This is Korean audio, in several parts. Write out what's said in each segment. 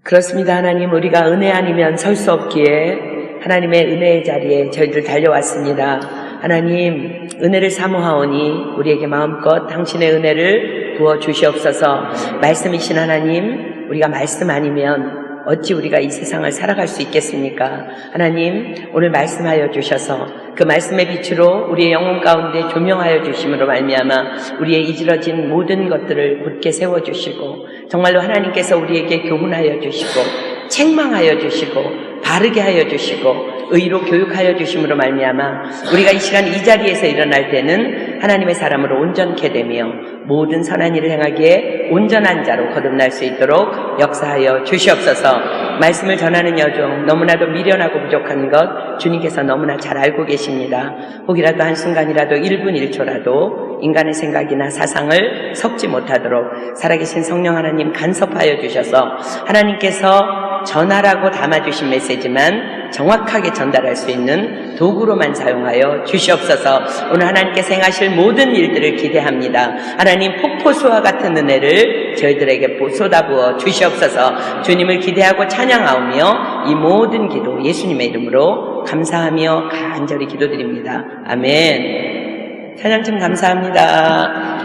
그렇습니다. 하나님, 우리가 은혜 아니면 설 수 없기에 하나님의 은혜의 자리에 저희들 달려왔습니다. 하나님, 은혜를 사모하오니 우리에게 마음껏 당신의 은혜를 부어주시옵소서. 말씀이신 하나님, 우리가 말씀 아니면 어찌 우리가 이 세상을 살아갈 수 있겠습니까? 하나님, 오늘 말씀하여 주셔서 그 말씀의 빛으로 우리의 영혼 가운데 조명하여 주심으로 말미암아 우리의 이지러진 모든 것들을 굳게 세워주시고 정말로 하나님께서 우리에게 교훈하여 주시고 책망하여 주시고 바르게 하여 주시고 의로 교육하여 주심으로 말미암아 우리가 이 시간 이 자리에서 일어날 때는 하나님의 사람으로 온전케 되며 모든 선한 일을 행하기에 온전한 자로 거듭날 수 있도록 역사하여 주시옵소서. 말씀을 전하는 여종 너무나도 미련하고 부족한 것 주님께서 너무나 잘 알고 계십니다. 혹이라도 한순간이라도 1분 1초라도 인간의 생각이나 사상을 섞지 못하도록 살아계신 성령 하나님 간섭하여 주셔서 하나님께서 전하라고 담아주신 메시지만 정확하게 전달할 수 있는 도구로만 사용하여 주시옵소서. 오늘 하나님께서 행하실 모든 일들을 기대합니다. 하나님, 폭포수와 같은 은혜를 저희들에게 쏟아부어 주시옵소서. 주님을 기대하고 찬양하오며 이 모든 기도 예수님의 이름으로 감사하며 간절히 기도드립니다. 아멘. 찬양팀 감사합니다.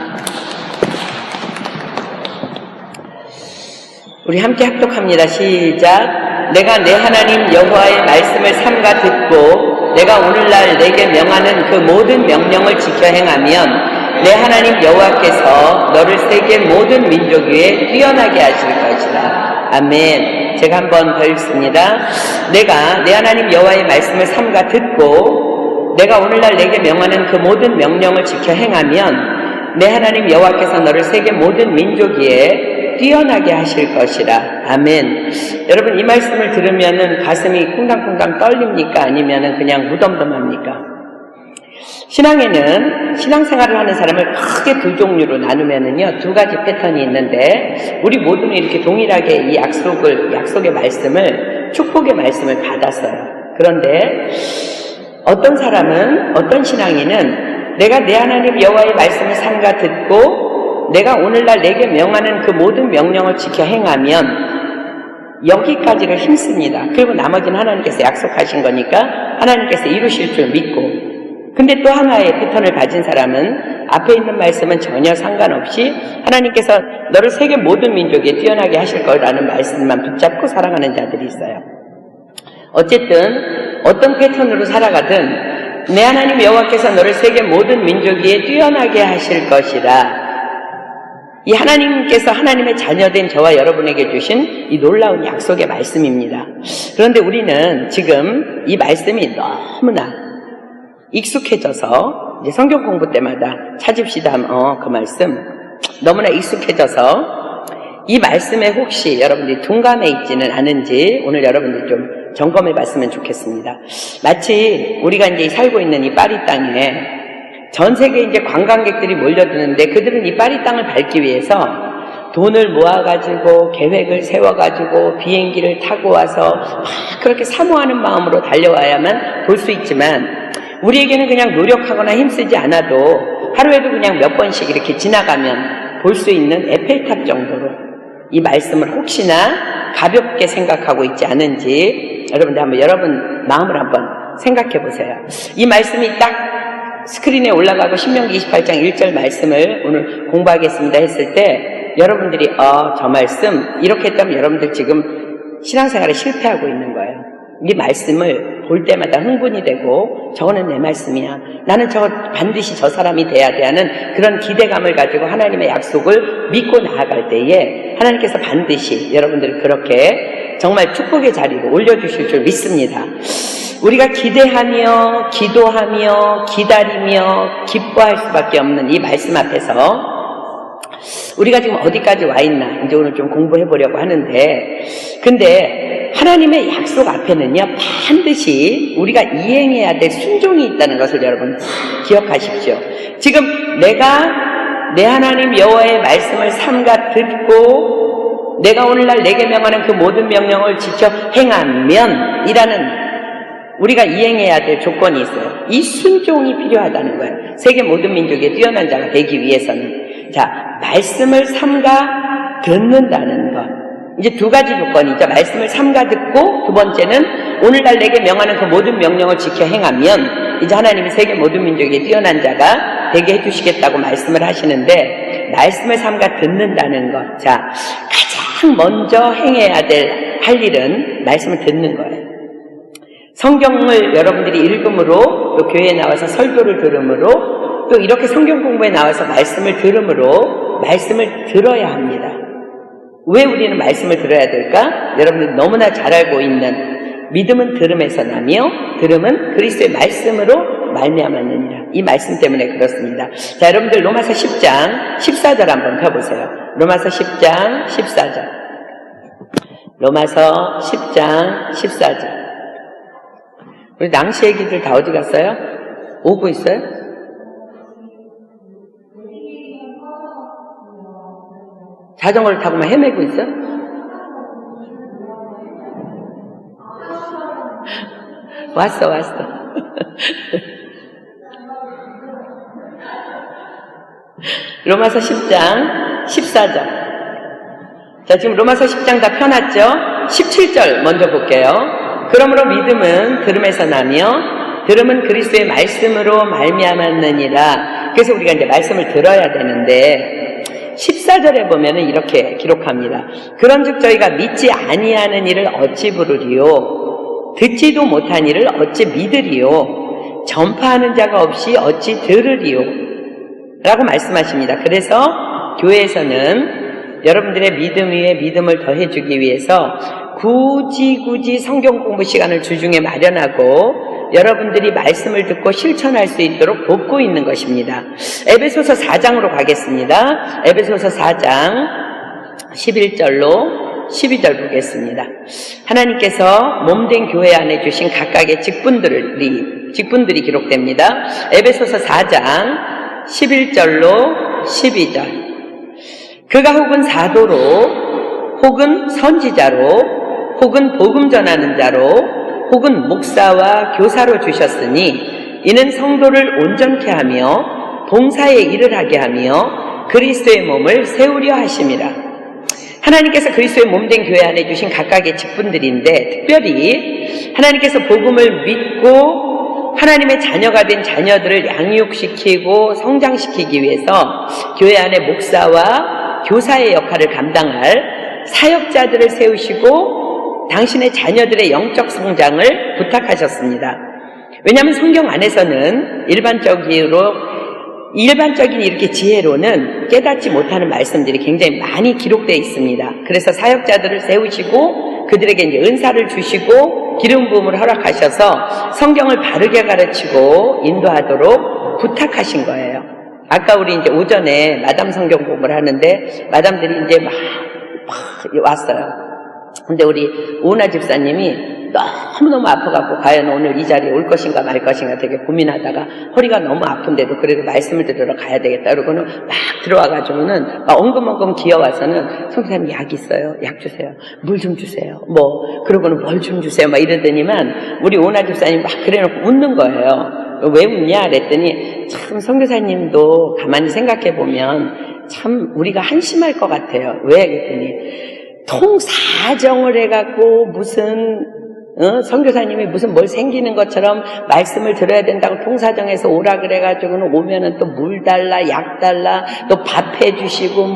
우리 함께 합독합니다. 시작. 내가 내 하나님 여호와의 말씀을 삼가 듣고 내가 오늘날 내게 명하는 그 모든 명령을 지켜 행하면 내 하나님 여호와께서 너를 세계 모든 민족 위에 뛰어나게 하실 것이라. 아멘. 제가 한번 더 읽습니다. 내가 내 하나님 여호와의 말씀을 삼가 듣고 내가 오늘날 내게 명하는 그 모든 명령을 지켜 행하면 내 하나님 여호와께서 너를 세계 모든 민족 위에 뛰어나게 하실 것이라. 아멘. 여러분, 이 말씀을 들으면은 가슴이 쿵당쿵당 떨립니까? 아니면은 그냥 무덤덤합니까? 신앙에는 신앙생활을 하는 사람을 크게 두 종류로 나누면은요, 두 가지 패턴이 있는데, 우리 모두는 이렇게 동일하게 이 약속의 말씀을, 축복의 말씀을 받았어요. 그런데 어떤 사람은, 어떤 신앙인은 내가 내 하나님 여호와의 말씀을 삼가 듣고 내가 오늘날 내게 명하는 그 모든 명령을 지켜 행하면 여기까지를 힘씁니다. 그리고 나머지는 하나님께서 약속하신 거니까 하나님께서 이루실 줄 믿고, 근데 또 하나의 패턴을 가진 사람은 앞에 있는 말씀은 전혀 상관없이 하나님께서 너를 세계 모든 민족에 뛰어나게 하실 거라는 말씀만 붙잡고 살아가는 자들이 있어요. 어쨌든 어떤 패턴으로 살아가든 내 하나님 여호와께서 너를 세계 모든 민족 위에 뛰어나게 하실 것이라. 이 하나님께서 하나님의 자녀된 저와 여러분에게 주신 이 놀라운 약속의 말씀입니다. 그런데 우리는 지금 이 말씀이 너무나 익숙해져서 이제 성경 공부 때마다 찾읍시다. 그 말씀 너무나 익숙해져서 이 말씀에 혹시 여러분들이 둔감해 있지는 않은지 오늘 여러분들 좀 점검해 봤으면 좋겠습니다. 마치 우리가 이제 살고 있는 이 파리 땅에 전 세계 이제 관광객들이 몰려드는데 그들은 이 파리 땅을 밟기 위해서 돈을 모아가지고 계획을 세워가지고 비행기를 타고 와서 막 그렇게 사모하는 마음으로 달려와야만 볼 수 있지만 우리에게는 그냥 노력하거나 힘쓰지 않아도 하루에도 그냥 몇 번씩 이렇게 지나가면 볼 수 있는 에펠탑 정도로 이 말씀을 혹시나 가볍게 생각하고 있지 않은지 여러분들 한번 여러분 마음을 한번 생각해 보세요. 이 말씀이 딱 스크린에 올라가고 신명기 28장 1절 말씀을 오늘 공부하겠습니다 했을 때 여러분들이 저 말씀 이렇게 했다면 여러분들 지금 신앙생활에 실패하고 있는 거예요. 이 말씀을 볼 때마다 흥분이 되고 저거는 내 말씀이야, 나는 저거 반드시 저 사람이 돼야 돼 하는 그런 기대감을 가지고 하나님의 약속을 믿고 나아갈 때에 하나님께서 반드시 여러분들을 그렇게 정말 축복의 자리로 올려주실 줄 믿습니다. 우리가 기대하며 기도하며 기다리며 기뻐할 수밖에 없는 이 말씀 앞에서 우리가 지금 어디까지 와 있나 이제 오늘 좀 공부해 보려고 하는데, 근데 하나님의 약속 앞에는요 반드시 우리가 이행해야 될 순종이 있다는 것을 여러분 기억하십시오. 지금 내가 내 하나님 여호와의 말씀을 삼가 듣고 내가 오늘날 내게 명하는 그 모든 명령을 지켜 행하면 이라는 우리가 이행해야 될 조건이 있어요. 이 순종이 필요하다는 거예요. 세계 모든 민족의 뛰어난 자가 되기 위해서는. 자, 말씀을 삼가 듣는다는 것. 이제 두 가지 조건이죠. 말씀을 삼가 듣고 두 번째는 오늘날 내게 명하는 그 모든 명령을 지켜 행하면 이제 하나님이 세계 모든 민족에 뛰어난 자가 되게 해주시겠다고 말씀을 하시는데 말씀을 삼가 듣는다는 것. 자, 가장 먼저 행해야 할 일은 말씀을 듣는 거예요. 성경을 여러분들이 읽음으로 또 교회에 나와서 설교를 들음으로 또 이렇게 성경 공부에 나와서 말씀을 들음으로 말씀을 들어야 합니다. 왜 우리는 말씀을 들어야 될까? 여러분들이 너무나 잘 알고 있는 믿음은 들음에서 나며 들음은 그리스도의 말씀으로 말미암았느니라. 이 말씀 때문에 그렇습니다. 자, 여러분들 로마서 10장 14절 한번 펴보세요. 로마서 10장 14절. 로마서 10장 14절. 우리 낭시 애기들 다 어디 갔어요? 오고 있어요? 자전거를 타고만 헤매고 있어? 왔어. 로마서 10장 14절. 자, 지금 로마서 10장 다 펴놨죠? 17절 먼저 볼게요. 그러므로 믿음은 들음에서 나며 들음은 그리스도의 말씀으로 말미암았느니라. 그래서 우리가 이제 말씀을 들어야 되는데 14절에 보면은 이렇게 기록합니다. 그런즉 저희가 믿지 아니하는 일을 어찌 부르리요? 듣지도 못한 일을 어찌 믿으리요? 전파하는 자가 없이 어찌 들으리요? 라고 말씀하십니다. 그래서 교회에서는 여러분들의 믿음 위에 믿음을 더해주기 위해서 굳이 성경 공부 시간을 주중에 마련하고 여러분들이 말씀을 듣고 실천할 수 있도록 돕고 있는 것입니다. 에베소서 4장으로 가겠습니다. 에베소서 4장 11절로 12절 보겠습니다. 하나님께서 몸된 교회 안에 주신 각각의 직분들이 기록됩니다. 에베소서 4장 11절로 12절. 그가 혹은 사도로 혹은 선지자로 혹은 복음 전하는 자로 혹은 목사와 교사로 주셨으니 이는 성도를 온전케 하며 봉사의 일을 하게 하며 그리스도의 몸을 세우려 하심이라. 하나님께서 그리스도의 몸된 교회 안에 주신 각각의 직분들인데 특별히 하나님께서 복음을 믿고 하나님의 자녀가 된 자녀들을 양육시키고 성장시키기 위해서 교회 안에 목사와 교사의 역할을 감당할 사역자들을 세우시고 당신의 자녀들의 영적 성장을 부탁하셨습니다. 왜냐하면 성경 안에서는 일반적인 이렇게 지혜로는 깨닫지 못하는 말씀들이 굉장히 많이 기록되어 있습니다. 그래서 사역자들을 세우시고 그들에게 이제 은사를 주시고 기름 부음을 허락하셔서 성경을 바르게 가르치고 인도하도록 부탁하신 거예요. 아까 우리 이제 오전에 마담 성경 공부를 하는데 마담들이 이제 막 왔어요. 근데 우리 오은하 집사님이 너무너무 아파갖고 과연 오늘 이 자리에 올 것인가 말 것인가 되게 고민하다가 허리가 너무 아픈데도 그래도 말씀을 들으러 가야 되겠다 그러고는 막 들어와가지고는 막 엉금엉금 기어와서는 선생님 약 있어요. 약 주세요. 물 좀 주세요. 그러고는 뭘 좀 주세요. 막 이러더니만 우리 오은하 집사님 막 그래놓고 웃는 거예요. 왜 웃냐 그랬더니 참 선교사님도 가만히 생각해보면 참 우리가 한심할 것 같아요. 왜 그랬더니 통사정을 해갖고 무슨 선교사님이 무슨 뭘 생기는 것처럼 말씀을 들어야 된다고 통사정해서 오라 그래가지고는 오면은 또 물 달라 약 달라 또 밥 해주시고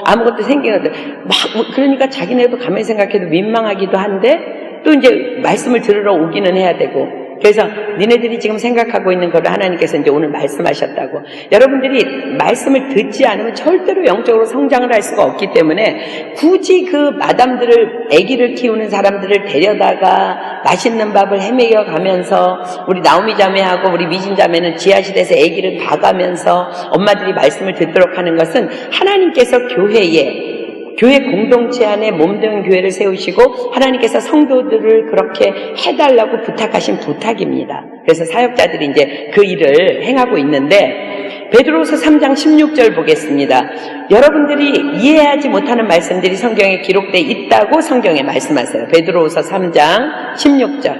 아무것도 생기는 것들 막 그러니까 자기네도 가만히 생각해도 민망하기도 한데 또 이제 말씀을 들으러 오기는 해야 되고 그래서 니네들이 지금 생각하고 있는 거를 하나님께서 이제 오늘 말씀하셨다고. 여러분들이 말씀을 듣지 않으면 절대로 영적으로 성장을 할 수가 없기 때문에 굳이 그 마담들을 아기를 키우는 사람들을 데려다가 맛있는 밥을 해먹여 가면서 우리 나오미 자매하고 우리 미진 자매는 지하실에서 아기를 봐가면서 엄마들이 말씀을 듣도록 하는 것은 하나님께서 교회 공동체 안에 몸된 교회를 세우시고 하나님께서 성도들을 그렇게 해달라고 부탁하신 부탁입니다. 그래서 사역자들이 이제 그 일을 행하고 있는데 베드로서 3장 16절 보겠습니다. 여러분들이 이해하지 못하는 말씀들이 성경에 기록되어 있다고 성경에 말씀하세요. 베드로서 3장 16절.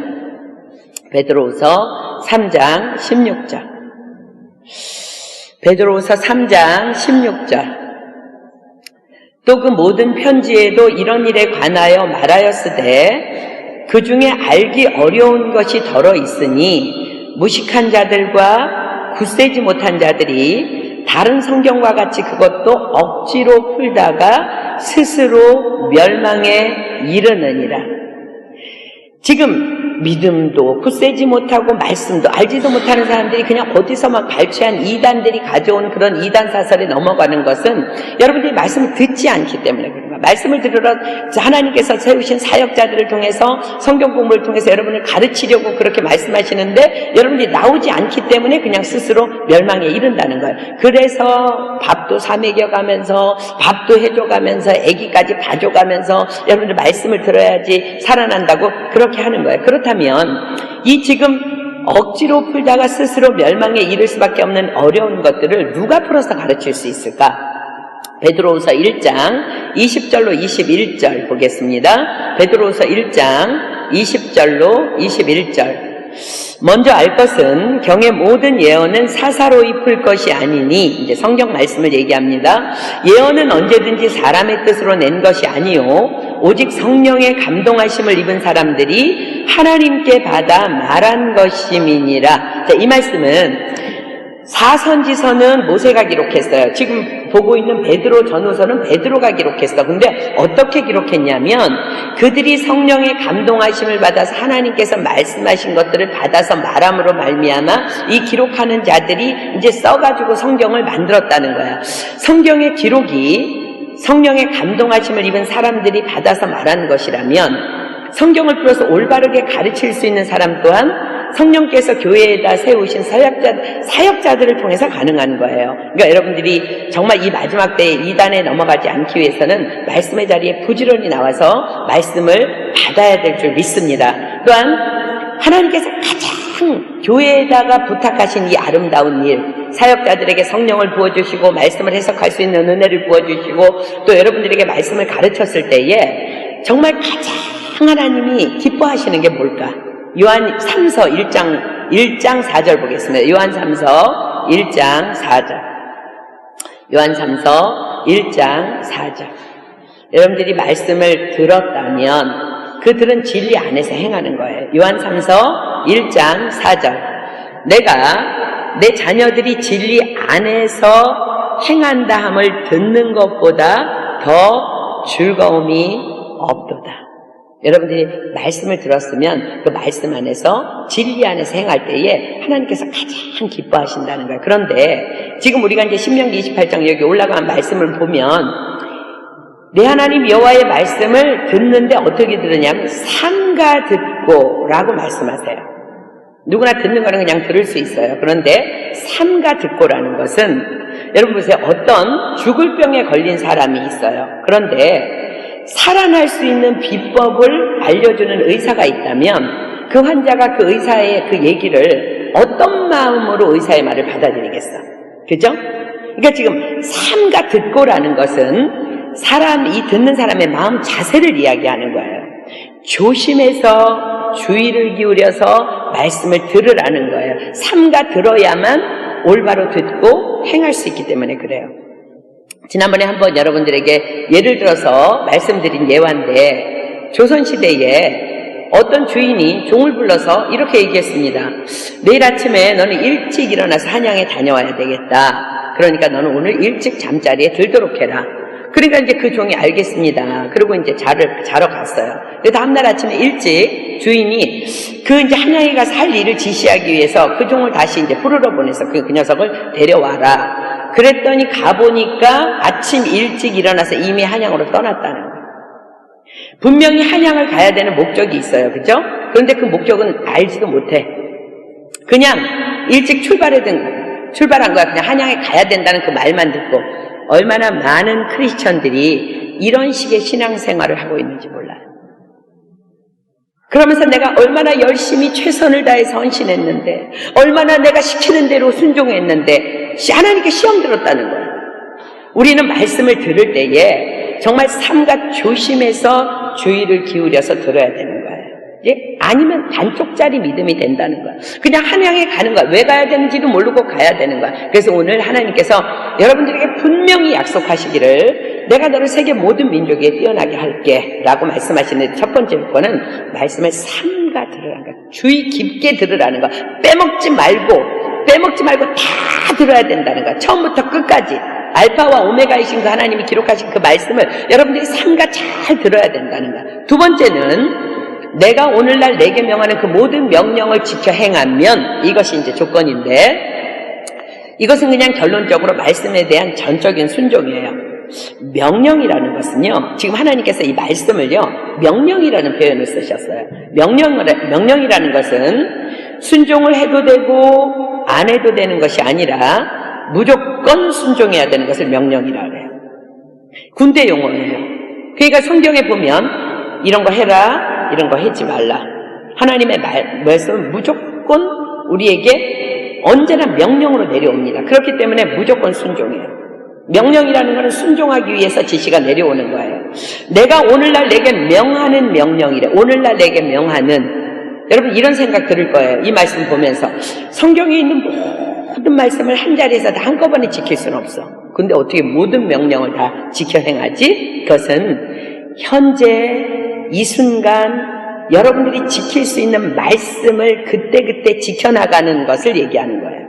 베드로서 3장 16절. 베드로서 3장 16절. 또 그 모든 편지에도 이런 일에 관하여 말하였으되 그 중에 알기 어려운 것이 덜어 있으니 무식한 자들과 굳세지 못한 자들이 다른 성경과 같이 그것도 억지로 풀다가 스스로 멸망에 이르느니라. 지금 믿음도 굳세지 못하고 말씀도 알지도 못하는 사람들이 그냥 어디서만 발췌한 이단들이 가져온 그런 이단 사설에 넘어가는 것은 여러분들이 말씀을 듣지 않기 때문에 그런 거예요. 말씀을 들으러 하나님께서 세우신 사역자들을 통해서 성경 공부를 통해서 여러분을 가르치려고 그렇게 말씀하시는데 여러분들이 나오지 않기 때문에 그냥 스스로 멸망에 이른다는 거예요. 그래서 밥도 사 먹여가면서 밥도 해줘가면서 아기까지 봐줘가면서 여러분들 말씀을 들어야지 살아난다고 그렇게 하는 거예요. 그렇다면 이 지금 억지로 풀다가 스스로 멸망에 이를 수밖에 없는 어려운 것들을 누가 풀어서 가르칠 수 있을까? 베드로후서 1장 20절로 21절 보겠습니다. 베드로후서 1장 20절로 21절. 먼저 알 것은 경의 모든 예언은 사사로이 풀 것이 아니니, 이제 성경 말씀을 얘기합니다. 예언은 언제든지 사람의 뜻으로 낸 것이 아니요 오직 성령의 감동하심을 입은 사람들이 하나님께 받아 말한 것임이니라. 자, 이 말씀은 사선지서는 모세가 기록했어요. 지금 보고 있는 베드로 전후서는 베드로가 기록했어. 근데 어떻게 기록했냐면 그들이 성령의 감동하심을 받아서 하나님께서 말씀하신 것들을 받아서 말함으로 말미암아 이 기록하는 자들이 이제 써가지고 성경을 만들었다는 거야. 성경의 기록이 성령의 감동하심을 입은 사람들이 받아서 말한 것이라면 성경을 풀어서 올바르게 가르칠 수 있는 사람 또한 성령께서 교회에다 세우신 사역자들을 통해서 가능한 거예요. 그러니까 여러분들이 정말 이 마지막 때에 이단에 넘어가지 않기 위해서는 말씀의 자리에 부지런히 나와서 말씀을 받아야 될 줄 믿습니다. 또한 하나님께서 가장 교회에다가 부탁하신 이 아름다운 일, 사역자들에게 성령을 부어주시고 말씀을 해석할 수 있는 은혜를 부어주시고 또 여러분들에게 말씀을 가르쳤을 때에 정말 가장 하나님이 기뻐하시는 게 뭘까? 요한 3서 1장 4절 보겠습니다. 요한 3서 1장 4절. 요한 3서 1장 4절. 여러분들이 말씀을 들었다면 그들은 진리 안에서 행하는 거예요. 요한 3서 1장 4절. 내가 내 자녀들이 진리 안에서 행한다 함을 듣는 것보다 더 즐거움이 없도다. 여러분들이 말씀을 들었으면 그 말씀 안에서 진리 안에서 행할 때에 하나님께서 가장 기뻐하신다는 거예요. 그런데 지금 우리가 이제 신명기 28장 여기 올라간 말씀을 보면 내 하나님 여호와의 말씀을 듣는데 어떻게 들으냐면 삼가 듣고 라고 말씀하세요. 누구나 듣는 거는 그냥 들을 수 있어요. 그런데 삼가 듣고라는 것은 여러분 보세요. 어떤 죽을 병에 걸린 사람이 있어요. 그런데 살아날 수 있는 비법을 알려주는 의사가 있다면 그 환자가 그 의사의 그 얘기를 어떤 마음으로 의사의 말을 받아들이겠어? 그죠? 그러니까 지금 삼가 듣고라는 것은 이 듣는 사람의 마음 자세를 이야기하는 거예요. 조심해서 주의를 기울여서 말씀을 들으라는 거예요. 삼가 들어야만 올바로 듣고 행할 수 있기 때문에 그래요. 지난번에 한번 여러분들에게 예를 들어서 말씀드린 예화인데 조선시대에 어떤 주인이 종을 불러서 이렇게 얘기했습니다. 내일 아침에 너는 일찍 일어나서 한양에 다녀와야 되겠다. 그러니까 너는 오늘 일찍 잠자리에 들도록 해라. 그러니까 이제 그 종이 알겠습니다. 그리고 이제 자러 갔어요. 근데 다음날 아침에 일찍 주인이 그 이제 한양에 가서 할 일을 지시하기 위해서 그 종을 다시 이제 부르러 보내서 그 녀석을 데려와라. 그랬더니 가보니까 아침 일찍 일어나서 이미 한양으로 떠났다는 거예요. 분명히 한양을 가야 되는 목적이 있어요. 그죠? 그런데 그 목적은 알지도 못해. 그냥 일찍 출발한 거야. 그냥 한양에 가야 된다는 그 말만 듣고. 얼마나 많은 크리스천들이 이런 식의 신앙생활을 하고 있는지 몰라요. 그러면서 내가 얼마나 열심히 최선을 다해서 헌신했는데, 얼마나 내가 시키는 대로 순종했는데 하나님께 시험 들었다는 거예요. 우리는 말씀을 들을 때에 정말 삼가 조심해서 주의를 기울여서 들어야 되는 거예요. 아니면 반쪽짜리 믿음이 된다는 거야. 그냥 한양에 가는 거야. 왜 가야 되는지도 모르고 가야 되는 거야. 그래서 오늘 하나님께서 여러분들에게 분명히 약속하시기를 내가 너를 세계 모든 민족에 뛰어나게 할게 라고 말씀하시는데, 첫 번째 거는 말씀을 삼가 들으라는 거, 주의 깊게 들으라는 거, 빼먹지 말고 다 들어야 된다는 거, 처음부터 끝까지 알파와 오메가이신 그 하나님이 기록하신 그 말씀을 여러분들이 삼가 잘 들어야 된다는 거. 두 번째는 내가 오늘날 내게 명하는 그 모든 명령을 지켜 행하면, 이것이 이제 조건인데, 이것은 그냥 결론적으로 말씀에 대한 전적인 순종이에요. 명령이라는 것은요, 지금 하나님께서 이 말씀을요, 명령이라는 표현을 쓰셨어요. 명령이라는 것은 순종을 해도 되고 안 해도 되는 것이 아니라 무조건 순종해야 되는 것을 명령이라 그래요. 군대 용어예요. 그러니까 성경에 보면 이런 거 해라, 이런 거 하지 말라. 하나님의 말씀은 무조건 우리에게 언제나 명령으로 내려옵니다. 그렇기 때문에 무조건 순종해요. 명령이라는 것은 순종하기 위해서 지시가 내려오는 거예요. 내가 오늘날 내게 명하는 명령이래. 오늘날 내게 명하는, 여러분 이런 생각 들을 거예요. 이 말씀 보면서 성경에 있는 모든 말씀을 한 자리에서 다 한꺼번에 지킬 수는 없어. 근데 어떻게 모든 명령을 다 지켜 행하지? 그것은 현재 이 순간 여러분들이 지킬 수 있는 말씀을 그때그때 지켜나가는 것을 얘기하는 거예요.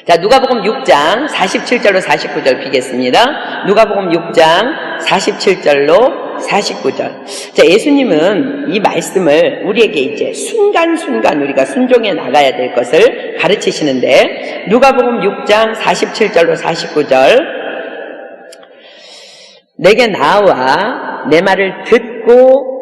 자, 누가복음 6장 47절로 49절 비겠습니다. 누가복음 6장 47절로 49절. 자, 예수님은 이 말씀을 우리에게 이제 순간순간 우리가 순종해 나가야 될 것을 가르치시는데, 누가복음 6장 47절로 49절, 내게 나와 내 말을 듣고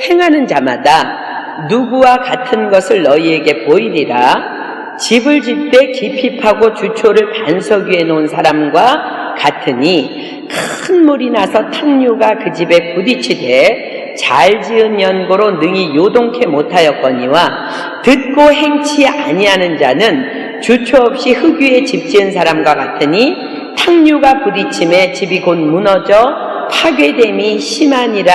행하는 자마다 누구와 같은 것을 너희에게 보이리라. 집을 짓 때 깊이 파고 주초를 반석 위에 놓은 사람과 같으니 큰 물이 나서 탕류가 그 집에 부딪히되 잘 지은 연고로 능히 요동케 못하였거니와, 듣고 행치 아니하는 자는 주초 없이 흙 위에 집 지은 사람과 같으니 탕류가 부딪힘에 집이 곧 무너져 파괴됨이 심하니라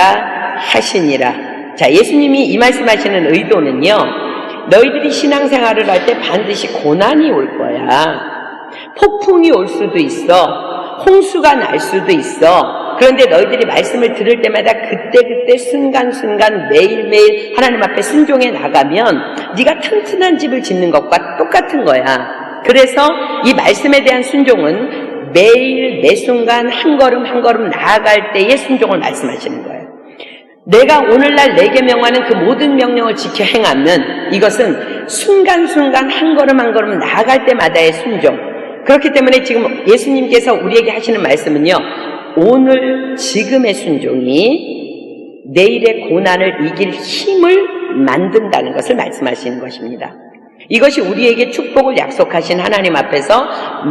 하시니라. 자, 예수님이 이 말씀하시는 의도는요, 너희들이 신앙생활을 할 때 반드시 고난이 올 거야. 폭풍이 올 수도 있어. 홍수가 날 수도 있어. 그런데 너희들이 말씀을 들을 때마다 그때그때 순간순간 매일매일 하나님 앞에 순종해 나가면 네가 튼튼한 집을 짓는 것과 똑같은 거야. 그래서 이 말씀에 대한 순종은 매일 매 순간 한 걸음 한 걸음 나아갈 때의 순종을 말씀하시는 거예요. 내가 오늘날 내게 명하는 그 모든 명령을 지켜 행하면 이것은 순간순간 한 걸음 한 걸음 나아갈 때마다의 순종. 그렇기 때문에 지금 예수님께서 우리에게 하시는 말씀은요, 오늘 지금의 순종이 내일의 고난을 이길 힘을 만든다는 것을 말씀하시는 것입니다. 이것이 우리에게 축복을 약속하신 하나님 앞에서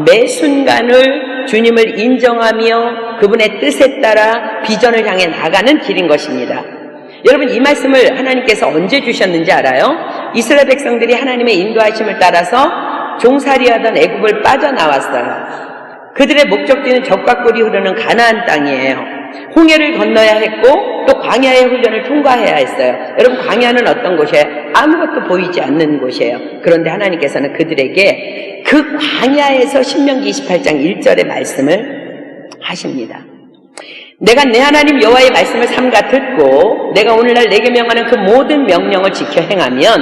매 순간을 주님을 인정하며 그분의 뜻에 따라 비전을 향해 나가는 길인 것입니다. 여러분, 이 말씀을 하나님께서 언제 주셨는지 알아요? 이스라엘 백성들이 하나님의 인도하심을 따라서 종살이하던 애굽을 빠져나왔어요. 그들의 목적지는 적과 꿀이 흐르는 가나안 땅이에요. 홍해를 건너야 했고 또 광야의 훈련을 통과해야 했어요. 여러분, 광야는 어떤 곳이에요? 아무것도 보이지 않는 곳이에요. 그런데 하나님께서는 그들에게 그 광야에서 신명기 28장 1절의 말씀을 하십니다. 내가 내 하나님 여호와의 말씀을 삼가 듣고 내가 오늘날 내게 명하는 그 모든 명령을 지켜 행하면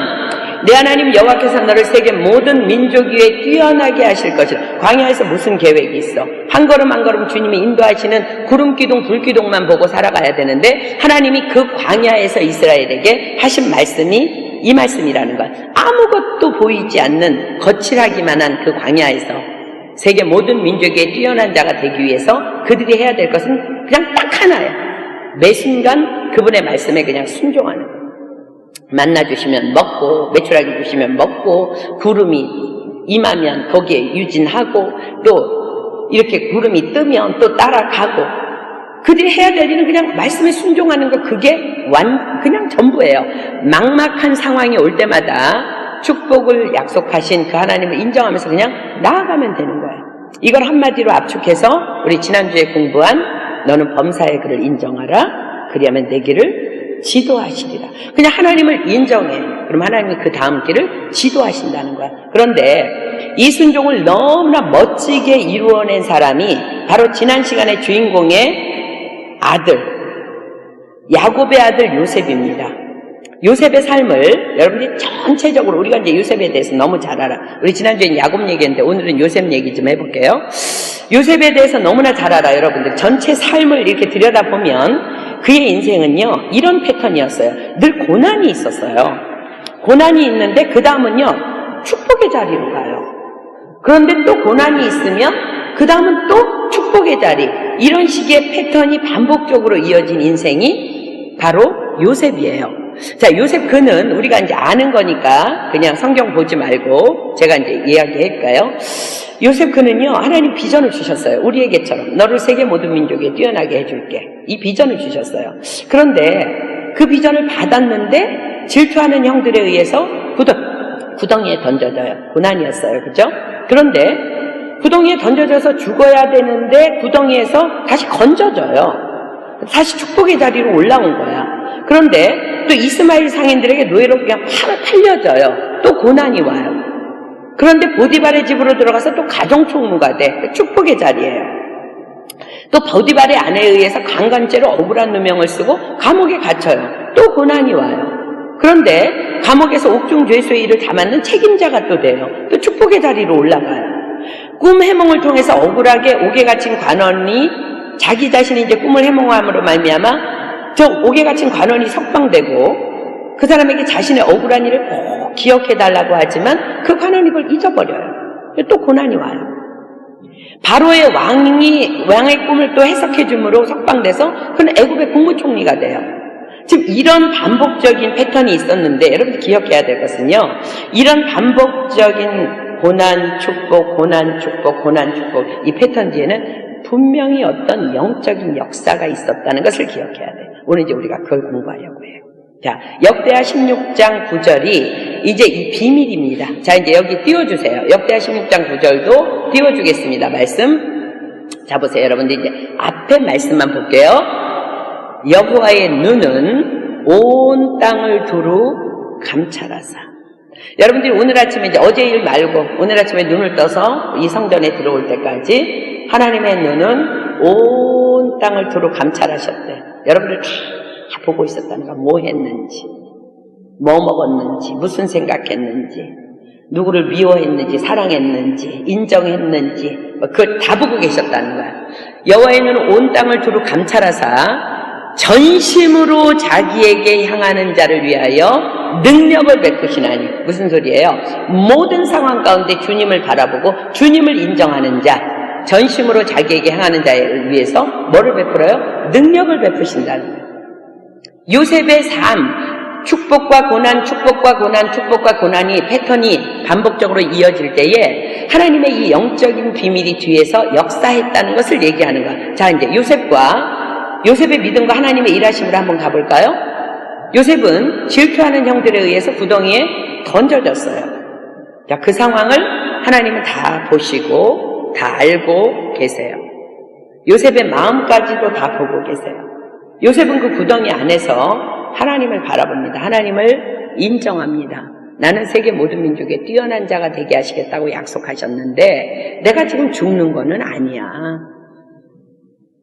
내 하나님 여호와께서 너를 세계 모든 민족 위에 뛰어나게 하실 것을. 광야에서 무슨 계획이 있어? 한 걸음 한 걸음 주님이 인도하시는 구름기둥 불기둥만 보고 살아가야 되는데 하나님이 그 광야에서 이스라엘에게 하신 말씀이 이 말씀이라는 것. 아무것도 보이지 않는 거칠하기만 한 그 광야에서 세계 모든 민족에 뛰어난 자가 되기 위해서 그들이 해야 될 것은 그냥 딱 하나예요. 매 순간 그분의 말씀에 그냥 순종하는 거예요. 만나 주시면 먹고, 메추라기 주시면 먹고, 구름이 임하면 거기에 유진하고, 또 이렇게 구름이 뜨면 또 따라가고, 그들이 해야 될 일은 그냥 말씀에 순종하는 거. 그게 그냥 전부예요. 막막한 상황이 올 때마다 축복을 약속하신 그 하나님을 인정하면서 그냥 나아가면 되는 거예요. 이걸 한마디로 압축해서 우리 지난주에 공부한 너는 범사의 그를 인정하라. 그리하면 내 길을 지도하시리라. 그냥 하나님을 인정해. 그럼 하나님이 그 다음 길을 지도하신다는 거야. 그런데 이 순종을 너무나 멋지게 이루어낸 사람이 바로 지난 시간에 주인공의 아들, 야곱의 아들 요셉입니다. 요셉의 삶을 여러분들이 전체적으로, 우리가 이제 요셉에 대해서 너무 잘 알아. 우리 지난주엔 야곱 얘기했는데 오늘은 요셉 얘기 좀 해볼게요. 요셉에 대해서 너무나 잘 알아. 여러분들 전체 삶을 이렇게 들여다보면 그의 인생은요 이런 패턴이었어요. 늘 고난이 있었어요. 고난이 있는데 그 다음은요 축복의 자리로 가요. 그런데 또 고난이 있으면 그 다음은 또 축복의 자리, 이런 식의 패턴이 반복적으로 이어진 인생이 바로 요셉이에요. 자, 요셉 그는 우리가 이제 아는 거니까 그냥 성경 보지 말고 제가 이제 이야기할까요? 요셉 그는요 하나님 비전을 주셨어요. 우리에게처럼 너를 세계 모든 민족에 뛰어나게 해줄게, 이 비전을 주셨어요. 그런데 그 비전을 받았는데 질투하는 형들에 의해서 구덩이에 던져져요. 고난이었어요. 그죠? 그런데 구덩이에 던져져서 죽어야 되는데 구덩이에서 다시 건져져요. 다시 축복의 자리로 올라온 거야. 그런데 또 이스마엘 상인들에게 노예로 그냥 팔려져요. 또 고난이 와요. 그런데 보디발의 집으로 들어가서 또 가정총무가 돼. 축복의 자리예요. 또 보디발의 아내에 의해서 강간죄로 억울한 누명을 쓰고 감옥에 갇혀요. 또 고난이 와요. 그런데 감옥에서 옥중죄수의 일을 담았는 책임자가 또 돼요. 또 축복의 자리로 올라가요. 꿈 해몽을 통해서 억울하게 옥에 갇힌 관원이 자기 자신이 이제 꿈을 해몽함으로 말미암아 저 옥에 갇힌 관원이 석방되고 그 사람에게 자신의 억울한 일을 꼭 기억해달라고 하지만 그 관원이 그걸 잊어버려요. 또 고난이 와요. 바로의 왕의 꿈을 또 해석해줌으로 석방돼서 그는 애굽의 국무총리가 돼요. 지금 이런 반복적인 패턴이 있었는데 여러분들 기억해야 될 것은요, 이런 반복적인 고난, 축복, 고난, 축복, 고난, 축복, 이 패턴 뒤에는 분명히 어떤 영적인 역사가 있었다는 것을 기억해야 돼요. 오늘 이제 우리가 그걸 공부하려고 해요. 자, 역대하 16장 9절이 이제 이 비밀입니다. 자, 이제 여기 띄워주세요. 역대하 16장 9절도 띄워주겠습니다. 말씀. 자, 보세요. 여러분들 이제 앞에 말씀만 볼게요. 여호와의 눈은 온 땅을 두루 감찰하사. 여러분들이 오늘 아침에 이제 어제 일 말고 오늘 아침에 눈을 떠서 이 성전에 들어올 때까지 하나님의 눈은 온 땅을 두루 감찰하셨대. 여러분들 다 보고 있었다는 거. 뭐 했는지, 뭐 먹었는지, 무슨 생각했는지, 누구를 미워했는지, 사랑했는지, 인정했는지, 그걸 다 보고 계셨다는 거야. 여호와의 눈은 온 땅을 두루 감찰하사 전심으로 자기에게 향하는 자를 위하여 능력을 베푸시나니. 무슨 소리예요? 모든 상황 가운데 주님을 바라보고 주님을 인정하는 자, 전심으로 자기에게 향하는 자를 위해서 뭐를 베풀어요? 능력을 베푸신다는 거예요. 요셉의 삶, 축복과 고난, 축복과 고난, 축복과 고난이 패턴이 반복적으로 이어질 때에 하나님의 이 영적인 비밀이 뒤에서 역사했다는 것을 얘기하는 거야. 자, 이제 요셉의 믿음과 하나님의 일하심으로 한번 가볼까요? 요셉은 질투하는 형들에 의해서 구덩이에 던져졌어요. 자, 그 상황을 하나님은 다 보시고 다 알고 계세요. 요셉의 마음까지도 다 보고 계세요. 요셉은 그 구덩이 안에서 하나님을 바라봅니다. 하나님을 인정합니다. 나는 세계 모든 민족에 뛰어난 자가 되게 하시겠다고 약속하셨는데 내가 지금 죽는 거는 아니야.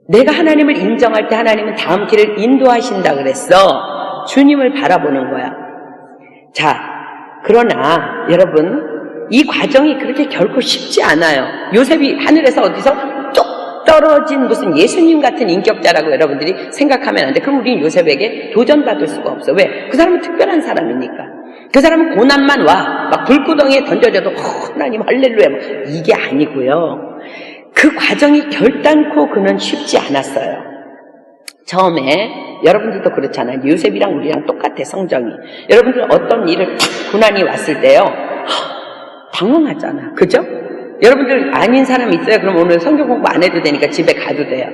내가 하나님을 인정할 때 하나님은 다음 길을 인도하신다 그랬어. 주님을 바라보는 거야. 자, 그러나 여러분, 이 과정이 그렇게 결코 쉽지 않아요. 요셉이 하늘에서 어디서 뚝 떨어진 무슨 예수님 같은 인격자라고 여러분들이 생각하면 안 돼. 그럼 우리는 요셉에게 도전받을 수가 없어. 왜? 그 사람은 특별한 사람이니까. 그 사람은 고난만 와. 막 불구덩이에 던져져도 하나님 할렐루야. 이게 아니고요. 그 과정이 결단코 그는 쉽지 않았어요. 처음에 여러분들도 그렇잖아요. 요셉이랑 우리랑 똑같아, 성정이. 여러분들 어떤 일을 고난이 왔을 때요, 당황하잖아. 그죠? 여러분들 아닌 사람 있어요? 그럼 오늘 성경 공부 안 해도 되니까 집에 가도 돼요.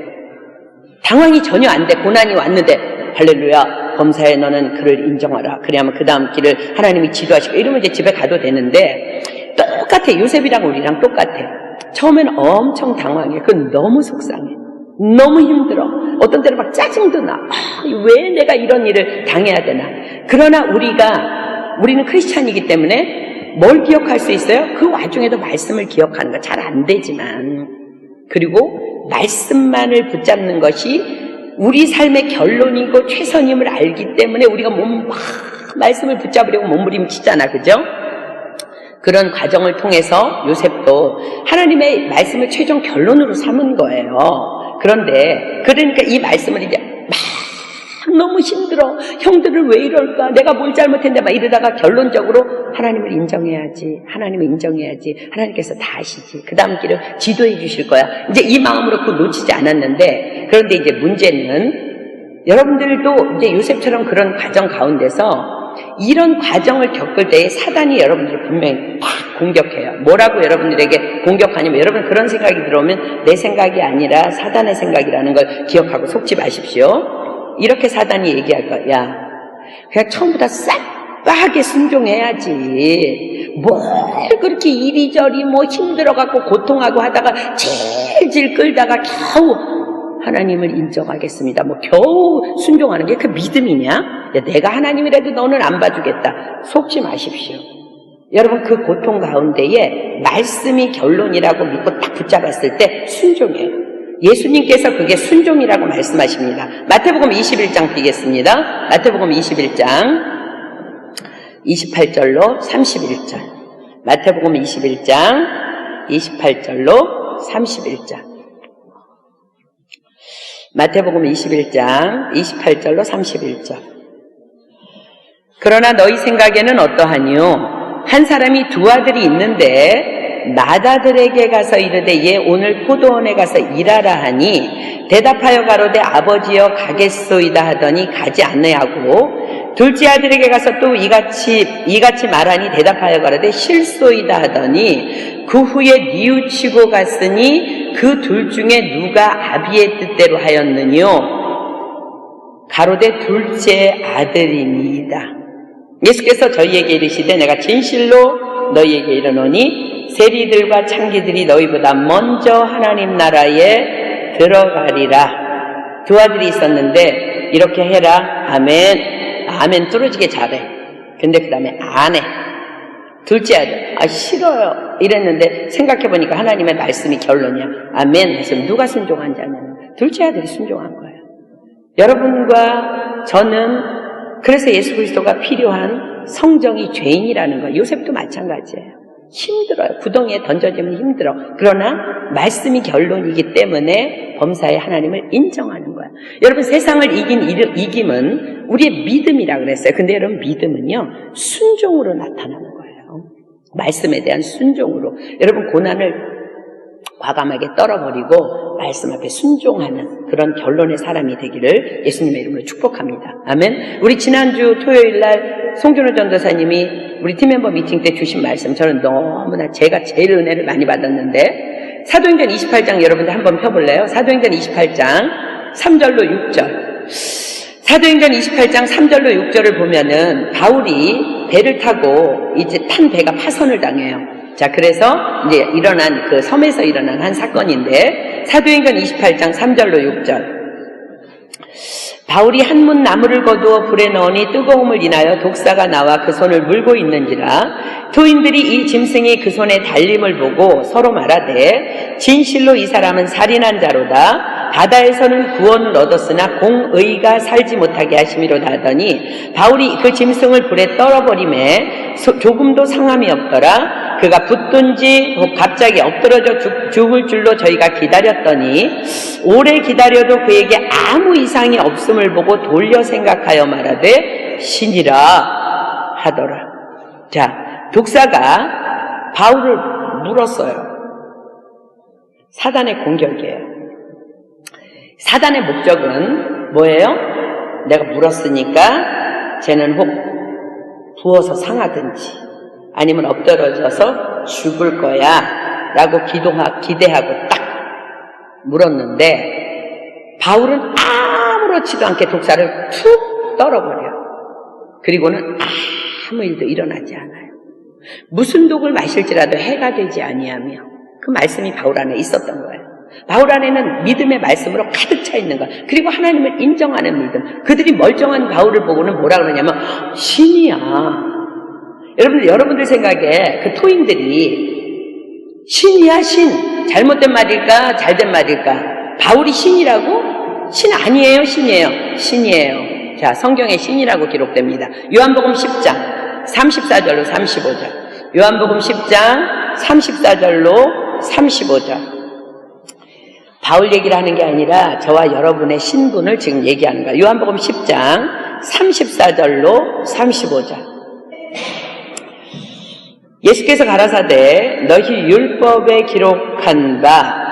당황이 전혀 안 돼. 고난이 왔는데 할렐루야, 범사에 너는 그를 인정하라. 그래야만 그 다음 길을 하나님이 지도하시고 이러면 이제 집에 가도 되는데 똑같아. 요셉이랑 우리랑 똑같아. 처음에는 엄청 당황해. 그건 너무 속상해. 너무 힘들어. 어떤 때는 막 짜증도 나. 왜 내가 이런 일을 당해야 되나. 그러나 우리는 크리스찬이기 때문에 뭘 기억할 수 있어요? 그 와중에도 말씀을 기억하는 거 잘 안 되지만, 그리고 말씀만을 붙잡는 것이 우리 삶의 결론이고 최선임을 알기 때문에 우리가 말씀을 붙잡으려고 몸부림치잖아. 그죠? 그런 과정을 통해서 요셉도 하나님의 말씀을 최종 결론으로 삼은 거예요. 그러니까 이 말씀을 이제 막 너무 힘들어. 형들은 왜 이럴까? 내가 뭘 잘못했는데 막 이러다가 결론적으로 하나님을 인정해야지. 하나님께서 다 아시지. 그 다음 길을 지도해 주실 거야. 이제 이 마음으로 그거 놓치지 않았는데, 그런데 이제 문제는 여러분들도 이제 요셉처럼 그런 과정 가운데서 이런 과정을 겪을 때에 사단이 여러분들을 분명히 팍 공격해요. 뭐라고 여러분들에게 공격하냐면, 여러분 그런 생각이 들어오면 내 생각이 아니라 사단의 생각이라는 걸 기억하고 속지 마십시오. 이렇게 사단이 얘기할 거야. 야, 그냥 처음부터 싹하게 순종해야지. 뭘 그렇게 이리저리 힘들어갖고 고통하고 하다가 질질 끌다가 겨우 하나님을 인정하겠습니다. 겨우 순종하는 게 그 믿음이냐? 야, 내가 하나님이라도 너는 안 봐주겠다. 속지 마십시오. 여러분 그 고통 가운데에 말씀이 결론이라고 믿고 딱 붙잡았을 때 순종해요. 예수님께서 그게 순종이라고 말씀하십니다. 마태복음 21장 보겠습니다. 마태복음 21장 28절로 31절. 마태복음 21장 28절로 31절. 마태복음 21장 28절로 31절. 그러나 너희 생각에는 어떠하니요? 한 사람이 두 아들이 있는데 맏아들에게 가서 이르되 얘 오늘 포도원에 가서 일하라 하니 대답하여 가로되 아버지여 가겠소이다 하더니 가지 아니하고 둘째 아들에게 가서 또 이같이 말하니 대답하여 가로되 싫소이다 하더니 그 후에 뉘우치고 갔으니 그 둘 중에 누가 아비의 뜻대로 하였느뇨? 가로되 둘째 아들이니이다. 예수께서 저희에게 이르시되 내가 진실로 너희에게 이르노니 세리들과 창기들이 너희보다 먼저 하나님 나라에 들어가리라. 두 아들이 있었는데 이렇게 해라. 아멘 뚫어지게 잘해. 근데 그 다음에 안 해. 둘째 아들 싫어요 이랬는데 생각해보니까 하나님의 말씀이 결론이야. 아멘 했으면 누가 순종한 자는 둘째 아들이 순종한 거예요. 여러분과 저는 그래서 예수 그리스도가 필요한 성정이 죄인이라는 거. 요셉도 마찬가지예요. 힘들어요. 구덩이에 던져지면 힘들어. 그러나 말씀이 결론이기 때문에 범사에 하나님을 인정하는 거야. 여러분 세상을 이긴 이김은 우리의 믿음이라 그랬어요. 근데 여러분 믿음은요 순종으로 나타나는 거예요. 말씀에 대한 순종으로. 여러분 고난을 과감하게 떨어버리고 말씀 앞에 순종하는 그런 결론의 사람이 되기를 예수님의 이름으로 축복합니다. 아멘. 우리 지난주 토요일날 송준호 전도사님이 우리 팀멤버 미팅 때 주신 말씀, 저는 너무나 제가 제일 은혜를 많이 받았는데, 사도행전 28장 여러분들 한번 펴볼래요? 사도행전 28장 3절로 6절. 사도행전 28장 3절로 6절을 보면은 바울이 배를 타고 이제 탄 배가 파선을 당해요. 자, 그래서 이제 일어난 그 섬에서 일어난 한 사건인데, 사도행전 28장 3절로 6절. 바울이 한문 나무를 거두어 불에 넣으니 뜨거움을 인하여 독사가 나와 그 손을 물고 있는지라. 토인들이 이 짐승이 그 손에 달림을 보고 서로 말하되 진실로 이 사람은 살인한 자로다. 바다에서는 구원을 얻었으나 공의가 살지 못하게 하심이로다 하더니 바울이 그 짐승을 불에 떨어버림에 조금도 상함이 없더라. 그가 붙든지 갑자기 엎드러져 죽을 줄로 저희가 기다렸더니 오래 기다려도 그에게 아무 이상이 없음을 보고 돌려 생각하여 말하되 신이라 하더라. 자, 독사가 바울을 물었어요. 사단의 공격이에요. 사단의 목적은 뭐예요? 내가 물었으니까 쟤는 혹 부어서 상하든지 아니면 엎드러져서 죽을 거야 라고 기대하고 딱 물었는데 바울은 아무렇지도 않게 독사를 툭 떨어버려. 그리고는 아무 일도 일어나지 않아요. 무슨 독을 마실지라도 해가 되지 아니하며 그 말씀이 바울 안에 있었던 거예요. 바울 안에는 믿음의 말씀으로 가득 차 있는 것. 그리고 하나님을 인정하는 믿음. 그들이 멀쩡한 바울을 보고는 뭐라 그러냐면 신이야. 여러분들 생각에 그 토인들이 신이야 신. 잘못된 말일까 잘된 말일까? 바울이 신이라고? 신 아니에요 신이에요? 신이에요. 자, 성경에 신이라고 기록됩니다. 요한복음 10장 34절로 35절. 요한복음 10장 34절로 35절. 바울 얘기를 하는 게 아니라 저와 여러분의 신분을 지금 얘기하는 거예요. 요한복음 10장 34절로 35절. 예수께서 가라사대 너희 율법에 기록한 바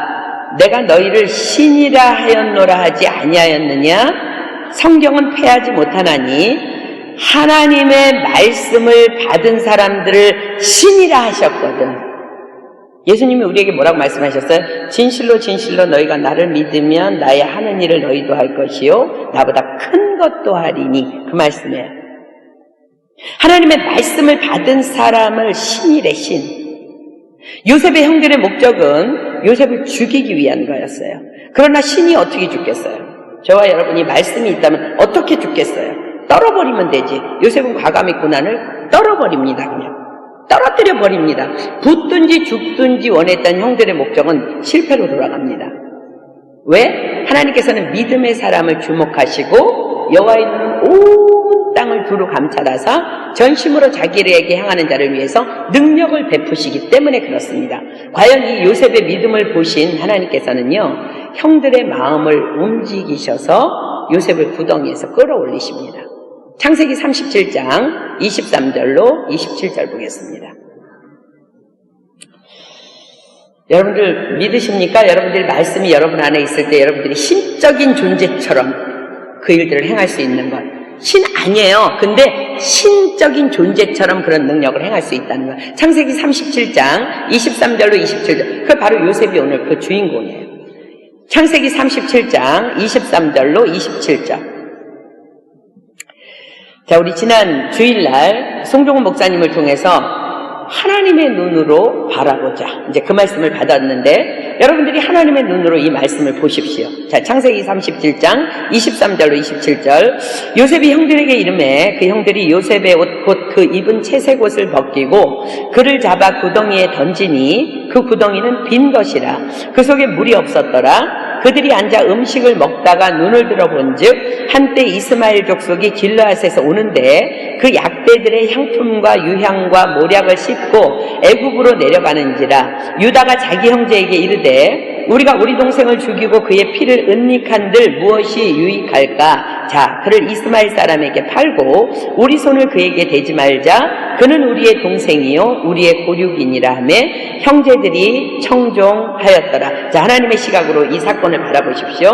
내가 너희를 신이라 하였노라 하지 아니하였느냐? 성경은 패하지 못하나니 하나님의 말씀을 받은 사람들을 신이라 하셨거든. 예수님이 우리에게 뭐라고 말씀하셨어요? 진실로 진실로 너희가 나를 믿으면 나의 하는 일을 너희도 할 것이요 나보다 큰 것도 하리니. 그 말씀이에요. 하나님의 말씀을 받은 사람을 신이래 신. 요셉의 형들의 목적은 요셉을 죽이기 위한 거였어요. 그러나 신이 어떻게 죽겠어요? 저와 여러분이 말씀이 있다면 어떻게 죽겠어요? 떨어버리면 되지. 요셉은 과감히 고난을 떨어버립니다. 그냥 떨어뜨려 버립니다. 붙든지 죽든지 원했던 형들의 목적은 실패로 돌아갑니다. 왜? 하나님께서는 믿음의 사람을 주목하시고 여호와의 눈은 온 땅을 두루 감찰하사 전심으로 자기에게 향하는 자를 위해서 능력을 베푸시기 때문에 그렇습니다. 과연 이 요셉의 믿음을 보신 하나님께서는요, 형들의 마음을 움직이셔서 요셉을 구덩이에서 끌어올리십니다. 창세기 37장 23절로 27절 보겠습니다. 여러분들 믿으십니까? 여러분들 말씀이 여러분 안에 있을 때 여러분들이 신적인 존재처럼 그 일들을 행할 수 있는 것. 신 아니에요. 근데 신적인 존재처럼 그런 능력을 행할 수 있다는 것. 창세기 37장 23절로 27절. 그 바로 요셉이 오늘 그 주인공이에요. 창세기 37장 23절로 27절. 자, 우리 지난 주일날 송종훈 목사님을 통해서 하나님의 눈으로 바라보자. 이제 그 말씀을 받았는데 여러분들이 하나님의 눈으로 이 말씀을 보십시오. 자, 창세기 37장 23절로 27절. 요셉이 형들에게 이르매 그 형들이 요셉의 옷 곧 그 입은 채색 옷을 벗기고 그를 잡아 구덩이에 던지니 그 구덩이는 빈 것이라. 그 속에 물이 없었더라. 그들이 앉아 음식을 먹다가 눈을 들어본즉 한때 이스마엘 족속이 길르앗에서 오는데 그 약대들의 향품과 유향과 모략을 씹고 애굽으로 내려가는지라. 유다가 자기 형제에게 이르되 우리가 우리 동생을 죽이고 그의 피를 은닉한들 무엇이 유익할까? 자, 그를 이스마엘 사람에게 팔고 우리 손을 그에게 대지 말자. 그는 우리의 동생이요 우리의 고륙이니라 하며 형제들이 청종하였더라. 자, 하나님의 시각으로 이 사건을 바라보십시오.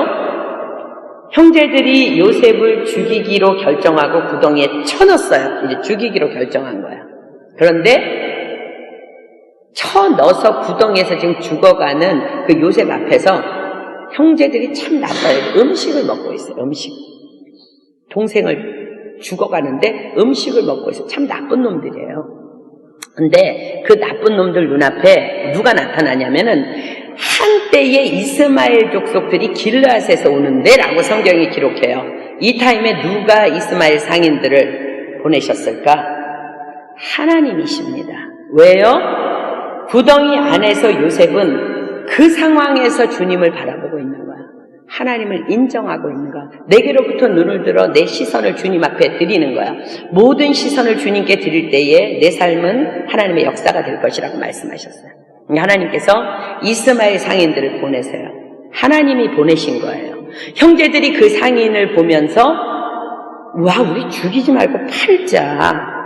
형제들이 요셉을 죽이기로 결정하고 구덩이에 쳐넣었어요. 이제 죽이기로 결정한 거야. 그런데 쳐넣어서 구덩이에서 지금 죽어가는 그 요셉 앞에서 형제들이 참 나빠요. 음식을 먹고 있어요. 음식. 동생을 죽어가는데 음식을 먹고 있어요. 참 나쁜 놈들이에요. 근데 그 나쁜 놈들 눈앞에 누가 나타나냐면은 한때의 이스마엘 족속들이 길르앗에서 오는데 라고 성경이 기록해요. 이 타임에 누가 이스마엘 상인들을 보내셨을까? 하나님이십니다. 왜요? 구덩이 안에서 요셉은 그 상황에서 주님을 바라보고 있는 거야. 하나님을 인정하고 있는 거야. 내게로부터 눈을 들어 내 시선을 주님 앞에 드리는 거야. 모든 시선을 주님께 드릴 때에 내 삶은 하나님의 역사가 될 것이라고 말씀하셨어요. 하나님께서 이스마엘 상인들을 보내세요. 하나님이 보내신 거예요. 형제들이 그 상인을 보면서 와, 우리 죽이지 말고 팔자.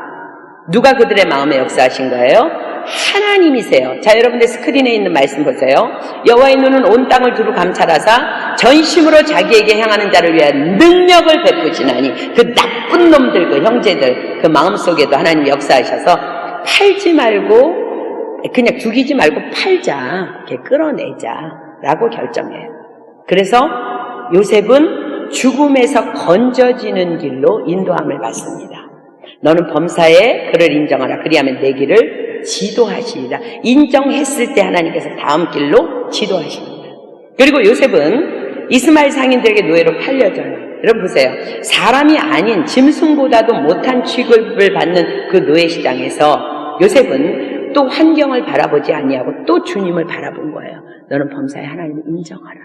누가 그들의 마음에 역사하신 거예요? 하나님이세요. 자, 여러분들 스크린에 있는 말씀 보세요. 여호와의 눈은 온 땅을 두루 감찰하사 전심으로 자기에게 향하는 자를 위한 능력을 베푸시나니. 그 나쁜 놈들, 그 형제들, 그 마음속에도 하나님이 역사하셔서 팔지 말고 그냥 죽이지 말고 팔자, 이렇게 끌어내자 라고 결정해요. 그래서 요셉은 죽음에서 건져지는 길로 인도함을 받습니다. 너는 범사에 그를 인정하라. 그리하면 내 길을 지도하시리라. 인정했을 때 하나님께서 다음 길로 지도하십니다. 그리고 요셉은 이스마엘 상인들에게 노예로 팔려져요. 여러분 보세요. 사람이 아닌 짐승보다도 못한 취급을 받는 그 노예 시장에서 요셉은 또 환경을 바라보지 아니하고 또 주님을 바라본 거예요. 너는 범사에 하나님을 인정하라.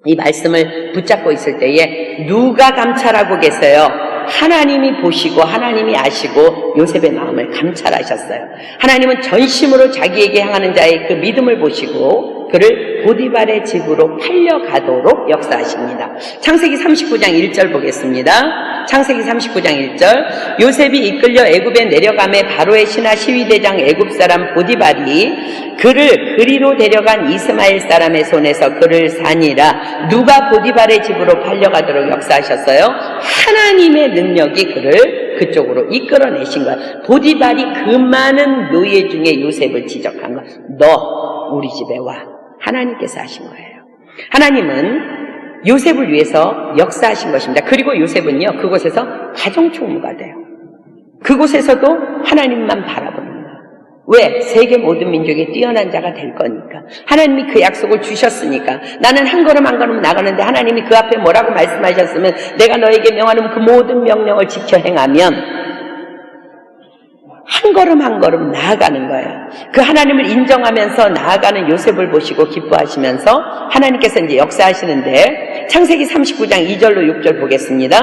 이 말씀을 붙잡고 있을 때에 누가 감찰하고 계세요? 하나님이 보시고 하나님이 아시고 요셉의 마음을 감찰하셨어요. 하나님은 전심으로 자기에게 향하는 자의 그 믿음을 보시고 그를 보디발의 집으로 팔려가도록 역사하십니다. 창세기 39장 1절 보겠습니다. 창세기 39장 1절 요셉이 이끌려 애굽에 내려가매 바로의 신하 시위대장 애굽 사람 보디발이 그를 그리로 데려간 이스마엘 사람의 손에서 그를 산이라. 누가 보디발의 집으로 팔려가도록 역사하셨어요? 하나님의 능력이 그를 그쪽으로 이끌어내신 거야. 보디발이 그 많은 노예 중에 요셉을 지적한 거야. 너 우리 집에 와. 하나님께서 하신 거예요. 하나님은 요셉을 위해서 역사하신 것입니다. 그리고 요셉은요, 그곳에서 가정총무가 돼요. 그곳에서도 하나님만 바라보는 거예요. 왜? 세계 모든 민족이 뛰어난 자가 될 거니까. 하나님이 그 약속을 주셨으니까. 나는 한 걸음 한 걸음 나가는데 하나님이 그 앞에 뭐라고 말씀하셨으면 내가 너에게 명하는 그 모든 명령을 지켜 행하면 한 걸음 한 걸음 나아가는 거예요. 그 하나님을 인정하면서 나아가는 요셉을 보시고 기뻐하시면서 하나님께서 이제 역사하시는데 창세기 39장 2절로 6절 보겠습니다.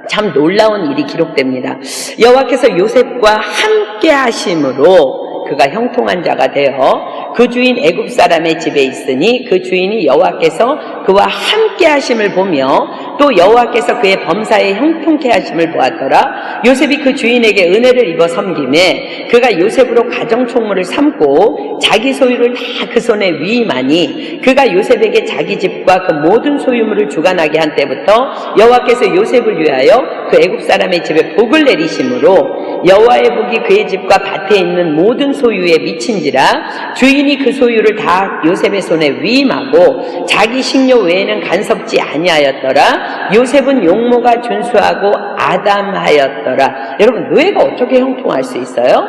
참 놀라운 일이 기록됩니다. 여호와께서 요셉과 함께 하심으로 그가 형통한 자가 되어 그 주인 애굽 사람의 집에 있으니 그 주인이 여호와께서 그와 함께 하심을 보며 또 여호와께서 그의 범사에 형통케 하심을 보았더라. 요셉이 그 주인에게 은혜를 입어 섬김에 그가 요셉으로 가정총무를 삼고 자기 소유를 다 그 손에 위임하니 그가 요셉에게 자기 집과 그 모든 소유물을 주관하게 한 때부터 여호와께서 요셉을 위하여 그 애굽 사람의 집에 복을 내리심으로 여호와의 복이 그의 집과 밭에 있는 모든 소유에 미친지라. 주인이 그 소유를 다 요셉의 손에 위임하고 자기 식료 외에는 간섭지 아니하였더라. 요셉은 용모가 준수하고 아담하였더라. 여러분, 노예가 어떻게 형통할 수 있어요?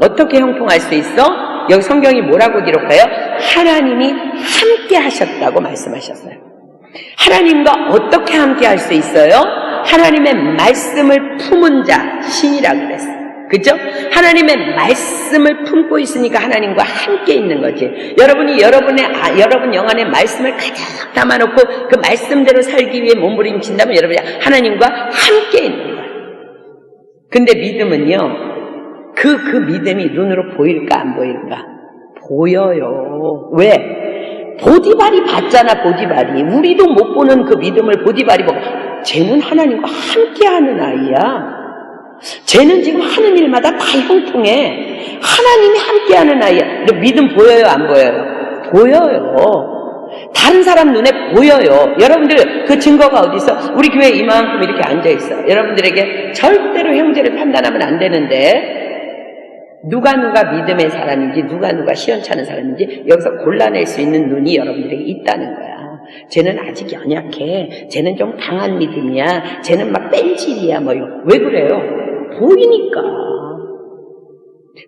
어떻게 형통할 수 있어? 여기 성경이 뭐라고 기록해요? 하나님이 함께 하셨다고 말씀하셨어요. 하나님과 어떻게 함께 할 수 있어요? 하나님의 말씀을 품은 자, 신이라고 그랬어요. 그죠? 하나님의 말씀을 품고 있으니까 하나님과 함께 있는 거지. 여러분이 여러분 영안에 말씀을 가득 담아놓고 그 말씀대로 살기 위해 몸부림친다면 여러분이 하나님과 함께 있는 거예요. 근데 믿음은요, 그 믿음이 눈으로 보일까 안 보일까? 보여요. 왜? 보디발이 봤잖아. 보디발이. 우리도 못 보는 그 믿음을 보디발이 보고, 쟤는 하나님과 함께하는 아이야. 쟤는 지금 하는 일마다 다 형통해. 하나님이 함께하는 아이야. 믿음 보여요 안 보여요? 보여요. 다른 사람 눈에 보여요. 여러분들 그 증거가 어디 있어? 우리 교회 이만큼 이렇게 앉아있어. 여러분들에게 절대로 형제를 판단하면 안 되는데 누가 믿음의 사람인지 누가 시원찮은 사람인지 여기서 골라낼 수 있는 눈이 여러분들에게 있다는 거야. 쟤는 아직 연약해. 쟤는 좀 강한 믿음이야. 쟤는 막 뺀질이야. 왜 그래요? 보이니까.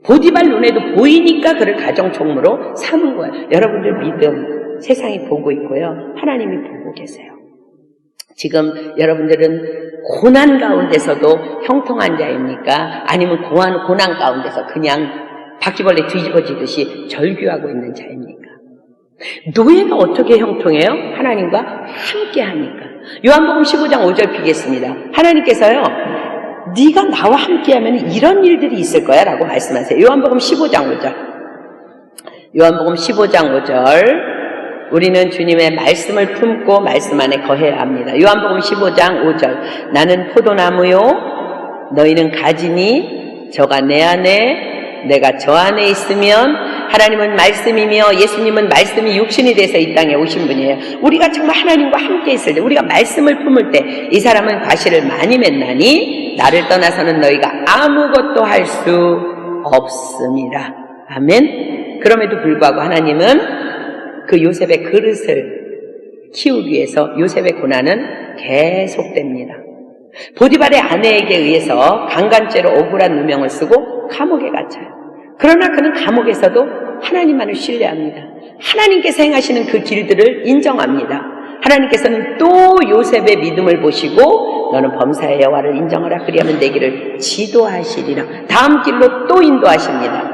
보디발 눈에도 보이니까 그를 가정총무로 삼은 거야. 여러분들 믿음 세상이 보고 있고요. 하나님이 보고 계세요. 지금 여러분들은 고난 가운데서도 형통한 자입니까? 아니면 고난 가운데서 그냥 바퀴벌레 뒤집어지듯이 절규하고 있는 자입니까? 노예가 어떻게 형통해요? 하나님과 함께 하니까. 요한복음 15장 5절 피겠습니다. 하나님께서요, 네가 나와 함께하면 이런 일들이 있을 거야 라고 말씀하세요. 요한복음 15장 5절. 요한복음 15장 5절. 우리는 주님의 말씀을 품고 말씀 안에 거해야 합니다. 요한복음 15장 5절. 나는 포도나무요 너희는 가지니 저가 내 안에 내가 저 안에 있으면 하나님은 말씀이며 예수님은 말씀이 육신이 돼서 이 땅에 오신 분이에요. 우리가 정말 하나님과 함께 있을 때 우리가 말씀을 품을 때 이 사람은 과실을 많이 맺나니 나를 떠나서는 너희가 아무것도 할 수 없습니다. 아멘. 그럼에도 불구하고 하나님은 그 요셉의 그릇을 키우기 위해서 요셉의 고난은 계속됩니다. 보디발의 아내에게 의해서 강간죄로 억울한 누명을 쓰고 감옥에 갇혀요. 그러나 그는 감옥에서도 하나님만을 신뢰합니다. 하나님께서 행하시는 그 길들을 인정합니다. 하나님께서는 또 요셉의 믿음을 보시고 너는 범사의 여호와를 인정하라 그리하면 내 길을 지도하시리라. 다음 길로 또 인도하십니다.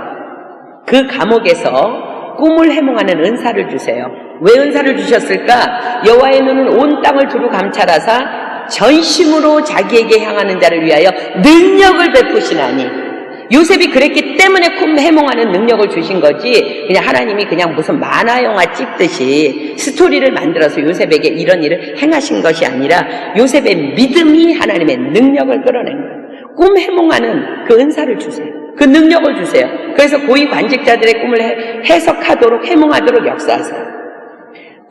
그 감옥에서 꿈을 해몽하는 은사를 주세요. 왜 은사를 주셨을까? 여호와의 눈은 온 땅을 두루 감찰하사 전심으로 자기에게 향하는 자를 위하여 능력을 베푸시나니. 요셉이 그랬기 때문에 꿈 해몽하는 능력을 주신 거지, 그냥 하나님이 그냥 무슨 만화 영화 찍듯이 스토리를 만들어서 요셉에게 이런 일을 행하신 것이 아니라 요셉의 믿음이 하나님의 능력을 끌어낸 거예요. 꿈 해몽하는 그 은사를 주세요. 그 능력을 주세요. 그래서 고위 관직자들의 꿈을 해석하도록, 해몽하도록 역사하세요.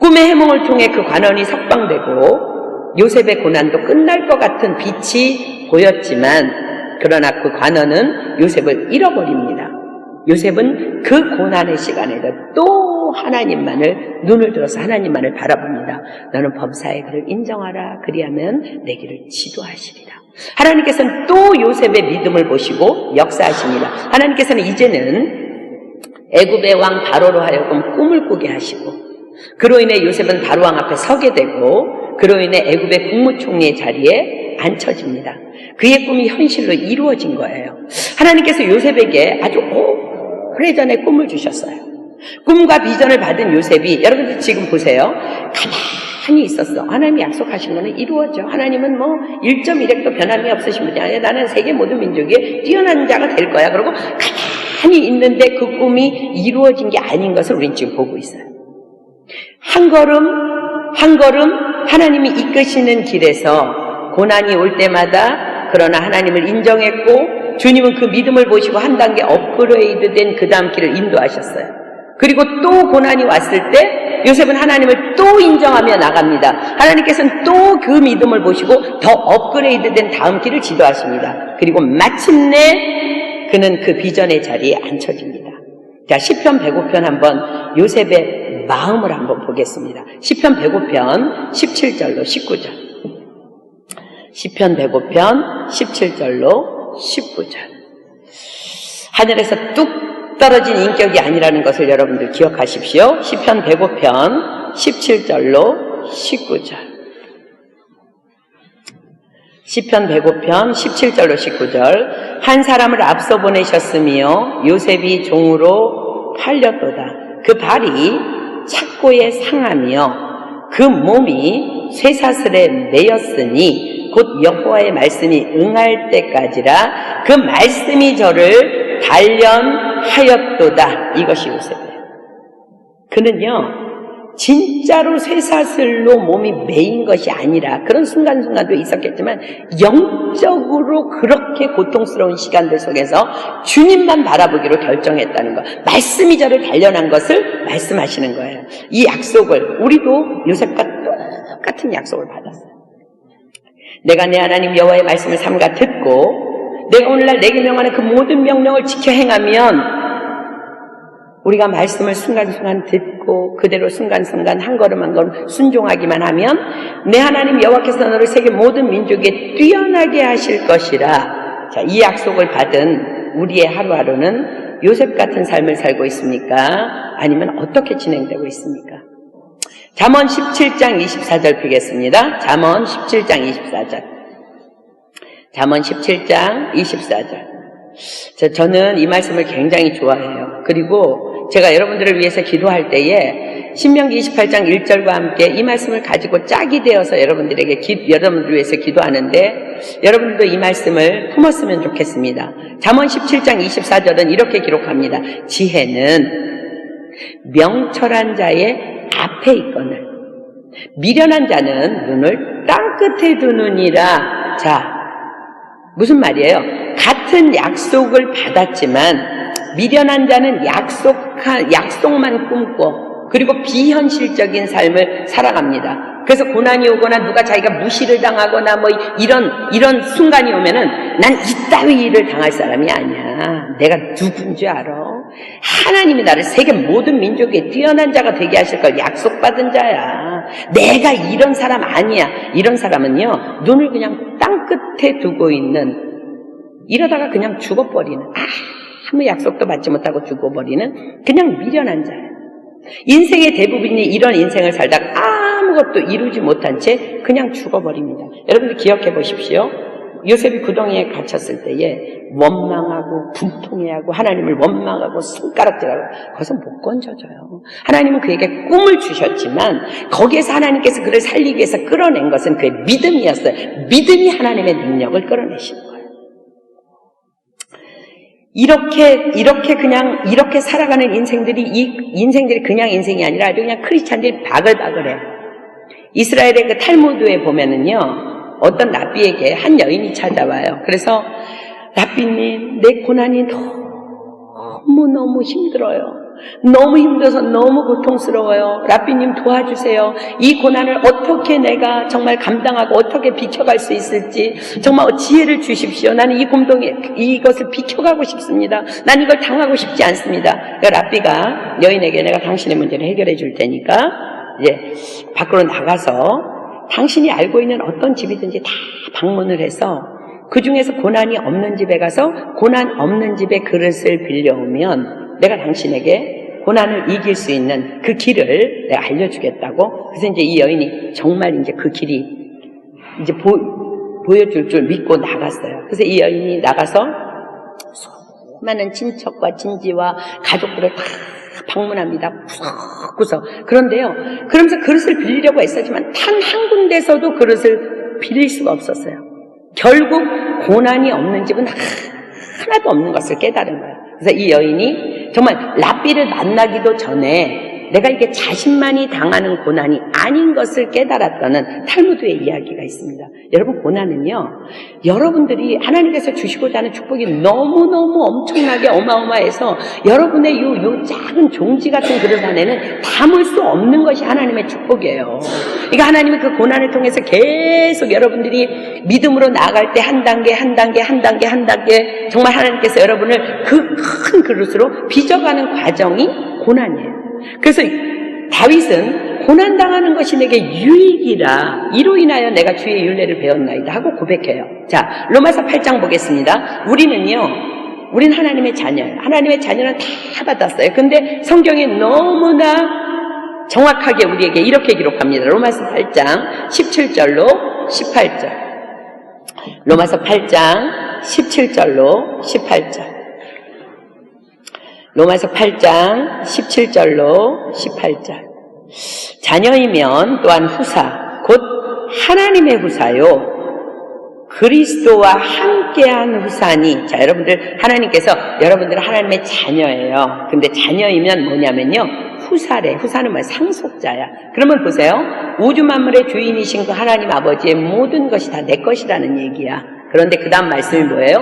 꿈의 해몽을 통해 그 관원이 석방되고 요셉의 고난도 끝날 것 같은 빛이 보였지만, 그러나 그 관원은 요셉을 잃어버립니다. 요셉은 그 고난의 시간에도 또 하나님만을, 눈을 들어서 하나님만을 바라봅니다. 너는 범사의 그를 인정하라 그리하면 내 길을 지도하시리라. 하나님께서는 또 요셉의 믿음을 보시고 역사하십니다. 하나님께서는 이제는 애굽의 왕 바로로 하여금 꿈을 꾸게 하시고, 그로 인해 요셉은 바로 왕 앞에 서게 되고, 그로 인해 애굽의 국무총리의 자리에 앉혀집니다. 그의 꿈이 현실로 이루어진 거예요. 하나님께서 요셉에게 아주 오래전에 꿈을 주셨어요. 꿈과 비전을 받은 요셉이, 여러분들 지금 보세요. 가만히 있었어. 하나님이 약속하신 거는 이루어져. 하나님은 뭐 1.1핵도 변함이 없으신 분이 아니야. 나는 세계 모든 민족에 뛰어난 자가 될 거야. 그러고 가만히 있는데 그 꿈이 이루어진 게 아닌 것을 우리는 지금 보고 있어요. 한 걸음 한 걸음 하나님이 이끄시는 길에서 고난이 올 때마다, 그러나 하나님을 인정했고 주님은 그 믿음을 보시고 한 단계 업그레이드된 그 다음 길을 인도하셨어요. 그리고 또 고난이 왔을 때 요셉은 하나님을 또 인정하며 나갑니다. 하나님께서는 또 그 믿음을 보시고 더 업그레이드된 다음 길을 지도하십니다. 그리고 마침내 그는 그 비전의 자리에 앉혀집니다. 자, 시편 105편 한번 요셉의 마음을 한번 보겠습니다. 시편 105편 17절로 19절. 시편 105편 17절로 19절. 하늘에서 뚝 떨어진 인격이 아니라는 것을 여러분들 기억하십시오. 시편 105편 17절로 19절. 시편 105편 17절로 19절. 한 사람을 앞서 보내셨으며 요셉이 종으로 팔렸도다. 그 발이 착고에 상하며 그 몸이 쇠사슬에 매였으니 곧 여호와의 말씀이 응할 때까지라. 그 말씀이 저를 단련하였도다. 이것이 요셉이에요. 그는요, 진짜로 쇠사슬로 몸이 매인 것이 아니라, 그런 순간순간도 있었겠지만 영적으로 그렇게 고통스러운 시간들 속에서 주님만 바라보기로 결정했다는 것, 말씀이 저를 단련한 것을 말씀하시는 거예요. 이 약속을 우리도 요셉과 똑같은 약속을 받았어요. 내가 내 하나님 여호와의 말씀을 삼가 듣고 내가 오늘날 내게 명하는 그 모든 명령을 지켜 행하면, 우리가 말씀을 순간순간 듣고 그대로 순간순간 한 걸음 한 걸음 순종하기만 하면 내 하나님 여호와께서 너를 세계 모든 민족에 뛰어나게 하실 것이라. 자, 이 약속을 받은 우리의 하루하루는 요셉 같은 삶을 살고 있습니까? 아니면 어떻게 진행되고 있습니까? 잠언 17장 24절 펴겠습니다. 잠언 17장 24절. 잠언 17장 24절. 저는 이 말씀을 굉장히 좋아해요. 그리고 제가 여러분들을 위해서 기도할 때에 신명기 28장 1절과 함께 이 말씀을 가지고 짝이 되어서 여러분들에게 여러분들을 위해서 기도하는데, 여러분들도 이 말씀을 품었으면 좋겠습니다. 잠언 17장 24절은 이렇게 기록합니다. 지혜는 명철한 자의 앞에 있거늘 미련한 자는 눈을 땅끝에 두느니라. 자, 무슨 말이에요? 같은 약속을 받았지만 미련한 자는 약속만 꿈꿔, 그리고 비현실적인 삶을 살아갑니다. 그래서 고난이 오거나 누가 자기가 무시를 당하거나 뭐 이런 순간이 오면은 난 이따위 일을 당할 사람이 아니야. 내가 누군지 알아? 하나님이 나를 세계 모든 민족에 뛰어난 자가 되게 하실 걸 약속받은 자야. 내가 이런 사람 아니야. 이런 사람은요, 눈을 그냥 땅끝에 두고 있는, 이러다가 그냥 죽어버리는, 아무 약속도 받지 못하고 죽어버리는 그냥 미련한 자예요. 인생의 대부분이 이런 인생을 살다가 아무것도 이루지 못한 채 그냥 죽어버립니다. 여러분들 기억해 보십시오. 요셉이 구덩이에 갇혔을 때에 원망하고 분통해하고 하나님을 원망하고 손가락질하고 거기서 못 건져져요. 하나님은 그에게 꿈을 주셨지만 거기에서 하나님께서 그를 살리기 위해서 끌어낸 것은 그의 믿음이었어요. 믿음이 하나님의 능력을 끌어내시는 거예요. 이렇게 살아가는 인생들이, 이 인생들이 그냥 인생이 아니라 아주 그냥 크리스찬들이 바글바글해요. 이스라엘의 그 탈무드에 보면은요, 어떤 랍비에게 한 여인이 찾아와요. 그래서 랍비님, 내 고난이 너무너무 힘들어요. 너무 힘들어서 너무 고통스러워요. 랍비님 도와주세요. 이 고난을 어떻게 내가 정말 감당하고 어떻게 비켜갈 수 있을지 정말 지혜를 주십시오. 나는 이것을 비켜가고 싶습니다. 난 이걸 당하고 싶지 않습니다. 그러니까 랍비가 여인에게 내가 당신의 문제를 해결해 줄 테니까 이제 밖으로 나가서 당신이 알고 있는 어떤 집이든지 다 방문을 해서 그 중에서 고난이 없는 집에 가서 고난 없는 집에 그릇을 빌려오면 내가 당신에게 고난을 이길 수 있는 그 길을 내가 알려주겠다고. 그래서 이제 이 여인이 정말 이제 그 길이 이제 보여줄 줄 믿고 나갔어요. 그래서 이 여인이 나가서 수많은 친척과 친지와 가족들을 다 방문합니다. 구석구석. 그런데요, 그러면서 그릇을 빌리려고 애쓰지만 단 한 군데서도 그릇을 빌릴 수가 없었어요. 결국 고난이 없는 집은 하나도 없는 것을 깨달은 거예요. 그래서 이 여인이 정말 랍비를 만나기도 전에 내가 이게 자신만이 당하는 고난이 아닌 것을 깨달았다는 탈무드의 이야기가 있습니다. 여러분, 고난은요, 여러분들이 하나님께서 주시고자 하는 축복이 너무너무 엄청나게 어마어마해서 여러분의 요 작은 종지 같은 그릇 안에는 담을 수 없는 것이 하나님의 축복이에요. 그러니까 하나님은 그 고난을 통해서 계속 여러분들이 믿음으로 나아갈 때 한 단계 정말 하나님께서 여러분을 그 큰 그릇으로 빚어가는 과정이 고난이에요. 그래서 다윗은 고난당하는 것이 내게 유익이라 이로 인하여 내가 주의 율례를 배웠나이다 하고 고백해요. 자, 로마서 8장 보겠습니다. 우린 하나님의 자녀예요. 하나님의 자녀는 다 받았어요. 근데 성경에 너무나 정확하게 우리에게 이렇게 기록합니다. 로마서 8장 17절로 18절. 로마서 8장 17절로 18절. 로마서 8장 17절로 18절. 자녀이면 또한 후사, 곧 하나님의 후사요, 그리스도와 함께한 후사니. 자, 여러분들, 하나님께서 여러분들은 하나님의 자녀예요. 근데 자녀이면 뭐냐면요, 후사래. 후사는 뭐야? 상속자야. 그러면 보세요. 우주 만물의 주인이신 그 하나님 아버지의 모든 것이 다 내 것이라는 얘기야. 그런데 그 다음 말씀이 뭐예요?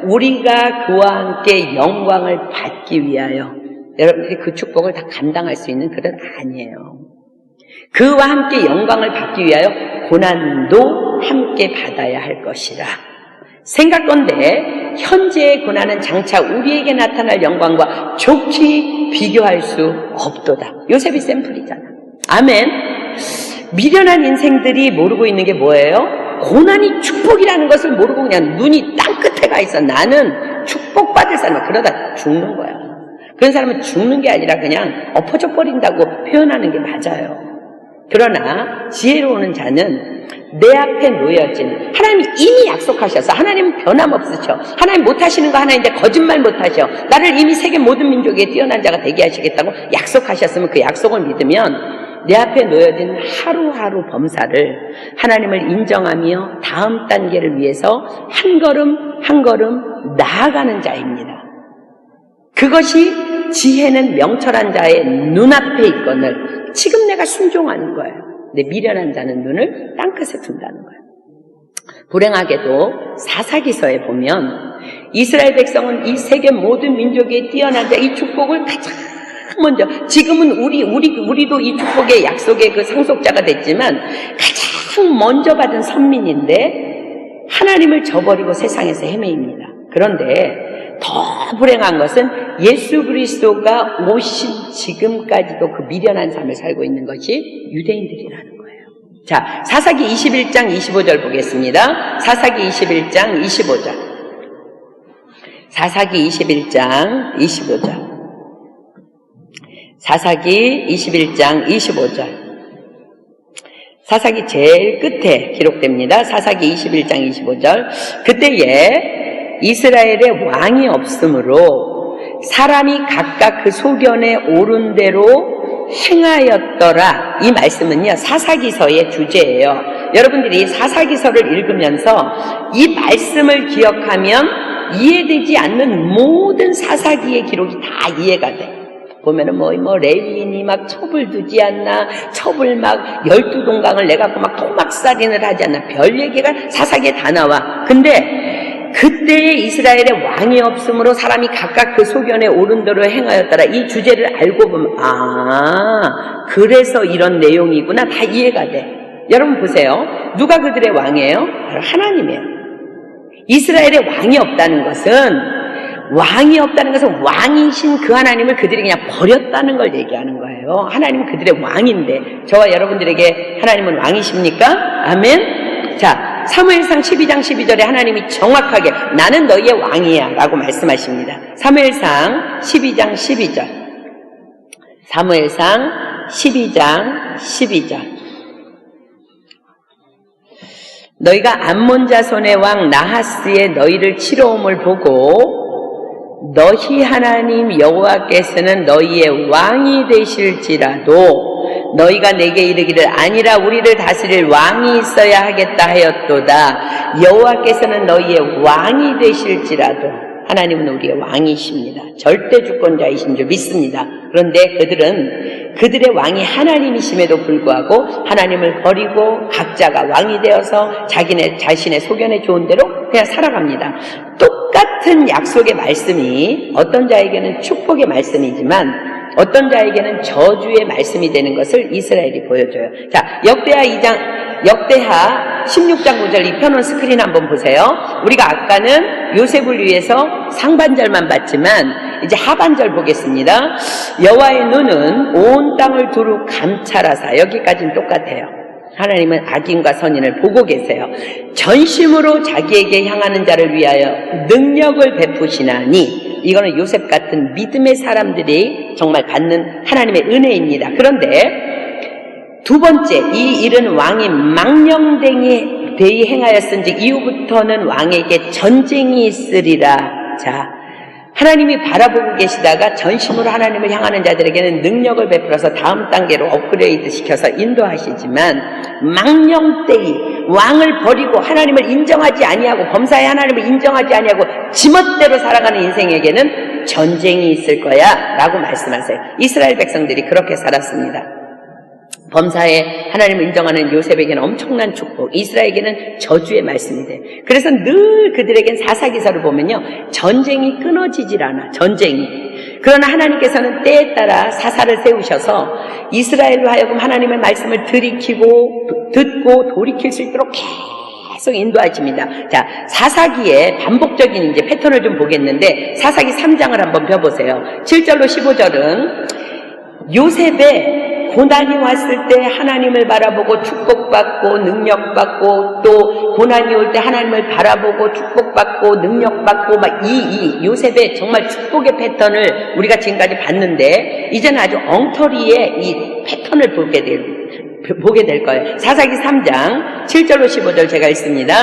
우리가 그와 함께 영광을 받기 위하여. 여러분들이 그 축복을 다 감당할 수 있는 그런 아니에요. 그와 함께 영광을 받기 위하여 고난도 함께 받아야 할 것이라. 생각건대 현재의 고난은 장차 우리에게 나타날 영광과 좋게 비교할 수 없도다. 요셉이 샘플이잖아. 아멘. 미련한 인생들이 모르고 있는 게 뭐예요? 고난이 축복이라는 것을 모르고 그냥 눈이 땅끝에 가 있어. 나는 축복받을 사람, 그러다 죽는 거야. 그런 사람은 죽는 게 아니라 그냥 엎어져 버린다고 표현하는 게 맞아요. 그러나 지혜로운 자는 내 앞에 놓여진, 하나님이 이미 약속하셔서, 하나님은 변함없으셔. 하나님 못하시는 거 하나인데 거짓말 못하셔. 나를 이미 세계 모든 민족에 뛰어난 자가 되게 하시겠다고 약속하셨으면 그 약속을 믿으면 내 앞에 놓여진 하루하루 범사를 하나님을 인정하며 다음 단계를 위해서 한 걸음 한 걸음 나아가는 자입니다. 그것이 지혜는 명철한 자의 눈앞에 있거늘 지금 내가 순종하는 거예요. 내 미련한 자는 눈을 땅끝에 둔다는 거예요. 불행하게도 사사기서에 보면 이스라엘 백성은 이 세계 모든 민족에 뛰어난 자, 이 축복을 가장 먼저, 지금은 우리도 이 축복의 약속의 그 상속자가 됐지만 가장 먼저 받은 선민인데 하나님을 저버리고 세상에서 헤매입니다. 그런데 더 불행한 것은 예수 그리스도가 오신 지금까지도 그 미련한 삶을 살고 있는 것이 유대인들이라는 거예요. 자, 사사기 21장 25절 보겠습니다. 사사기 21장 25절. 사사기 21장 25절. 사사기 21장 25절. 사사기 제일 끝에 기록됩니다. 사사기 21장 25절. 그때에 이스라엘에 왕이 없으므로 사람이 각각 그 소견에 오른 대로 행하였더라. 이 말씀은요, 사사기서의 주제예요. 여러분들이 사사기서를 읽으면서 이 말씀을 기억하면 이해되지 않는 모든 사사기의 기록이 다 이해가 돼. 보면은 레위인이 막 첩을 두지 않나, 첩을 막 12동강을 내갖고 막 토막살인을 하지 않나, 별 얘기가 사사기에 다 나와. 근데 그때에 이스라엘에 왕이 없으므로 사람이 각각 그 소견에 오른 대로 행하였더라. 이 주제를 알고 보면 그래서 이런 내용이구나, 다 이해가 돼. 여러분 보세요. 누가 그들의 왕이에요? 바로 하나님이에요. 이스라엘에 왕이 없다는 것은 왕이신 그 하나님을 그들이 그냥 버렸다는 걸 얘기하는 거예요. 하나님은 그들의 왕인데, 저와 여러분들에게 하나님은 왕이십니까? 아멘. 자, 사무엘상 12장 12절에 하나님이 정확하게 나는 너희의 왕이야 라고 말씀하십니다. 사무엘상 12장 12절. 사무엘상 12장 12절. 너희가 암몬 자손의 왕 나하스의 너희를 치러옴을 보고 너희 하나님 여호와께서는 너희의 왕이 되실지라도 너희가 내게 이르기를 아니라 우리를 다스릴 왕이 있어야 하겠다 하였도다. 여호와께서는 너희의 왕이 되실지라도, 하나님은 우리의 왕이십니다. 절대 주권자이신 줄 믿습니다. 그런데 그들은 그들의 왕이 하나님이심에도 불구하고 하나님을 버리고 각자가 왕이 되어서 자신의 소견에 좋은 대로 그냥 살아갑니다. 똑같은 약속의 말씀이 어떤 자에게는 축복의 말씀이지만 어떤 자에게는 저주의 말씀이 되는 것을 이스라엘이 보여줘요. 자, 역대하 16장 9절 이 펴놓은 스크린 한번 보세요. 우리가 아까는 요셉을 위해서 상반절만 봤지만 이제 하반절 보겠습니다. 여호와의 눈은 온 땅을 두루 감찰하사, 여기까지는 똑같아요. 하나님은 악인과 선인을 보고 계세요. 전심으로 자기에게 향하는 자를 위하여 능력을 베푸시나니, 이거는 요셉 같은 믿음의 사람들이 정말 받는 하나님의 은혜입니다. 그런데 두 번째, 이 일은 왕이 망령되이 행하였은즉 이후부터는 왕에게 전쟁이 있으리라. 자, 하나님이 바라보고 계시다가 전심으로 하나님을 향하는 자들에게는 능력을 베풀어서 다음 단계로 업그레이드 시켜서 인도하시지만, 망령되이 왕을 버리고 하나님을 인정하지 아니하고 범사의 하나님을 인정하지 아니하고 지멋대로 살아가는 인생에게는 전쟁이 있을 거야 라고 말씀하세요. 이스라엘 백성들이 그렇게 살았습니다. 범사에 하나님을 인정하는 요셉에게는 엄청난 축복, 이스라엘에게는 저주의 말씀이 돼. 그래서 늘 그들에겐 사사기서를 보면요, 전쟁이 끊어지질 않아. 전쟁이. 그러나 하나님께서는 때에 따라 사사를 세우셔서 이스라엘로 하여금 하나님의 말씀을 들이키고 듣고 돌이킬 수 있도록 계속 인도하십니다. 자, 사사기의 반복적인 이제 패턴을 좀 보겠는데, 사사기 3장을 한번 펴보세요. 7절로 15절은 요셉의 고난이 왔을 때 하나님을 바라보고 축복받고 능력받고, 또 고난이 올 때 하나님을 바라보고 축복받고 능력받고, 막 이 요셉의 정말 축복의 패턴을 우리가 지금까지 봤는데, 이제는 아주 엉터리의 이 패턴을 보게 될 거예요. 사사기 3장 7절로 15절 제가 읽습니다.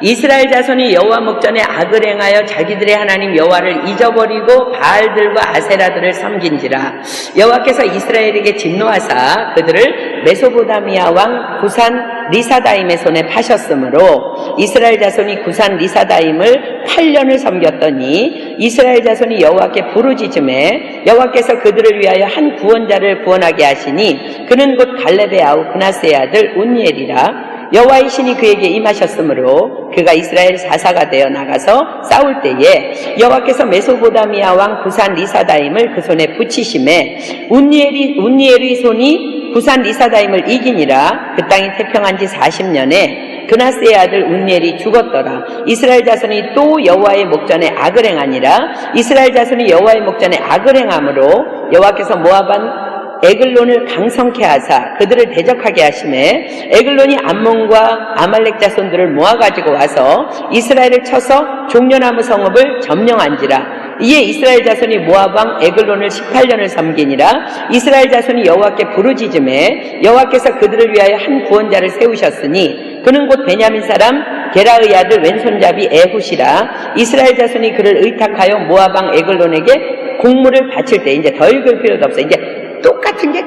이스라엘 자손이 여호와 목전에 악을 행하여 자기들의 하나님 여호와를 잊어버리고 바알들과 아세라들을 섬긴지라. 여호와께서 이스라엘에게 진노하사 그들을 메소포타미아 왕 구산 리사다임의 손에 파셨으므로 이스라엘 자손이 구산 리사다임을 8년을 섬겼더니 이스라엘 자손이 여호와께 부르짖음에 여호와께서 그들을 위하여 한 구원자를 구원하게 하시니 그는 곧 갈렙의 아우 그나스의 아들 운니엘이라. 여호와의 신이 그에게 임하셨으므로 그가 이스라엘 사사가 되어 나가서 싸울 때에 여호와께서 메소포타미아 왕 구산 리사다임을 그 손에 붙이심에 운니엘의 손이 구산 리사다임을 이기니라. 그 땅이 태평한 지 40년에 그나스의 아들 운니엘이 죽었더라. 이스라엘 자손이 또 여호와의 목전에 악을 행하니라. 이스라엘 자손이 여호와의 목전에 악을 행함으로 여호와께서 모압 왕 에글론을 강성케 하사 그들을 대적하게 하심에 에글론이 암몬과 아말렉 자손들을 모아가지고 와서 이스라엘을 쳐서 종려나무 성읍을 점령한지라. 이에 이스라엘 자손이 모압 왕 에글론을 18년을 섬기니라. 이스라엘 자손이 여호와께 부르짖음에 여호와께서 그들을 위하여 한 구원자를 세우셨으니 그는 곧 베냐민 사람 게라의 아들 왼손잡이 에훗이라. 이스라엘 자손이 그를 의탁하여 모압 왕 에글론에게 공물을 바칠 때, 이제 더 읽을 필요도 없어요. 이제 똑같은 게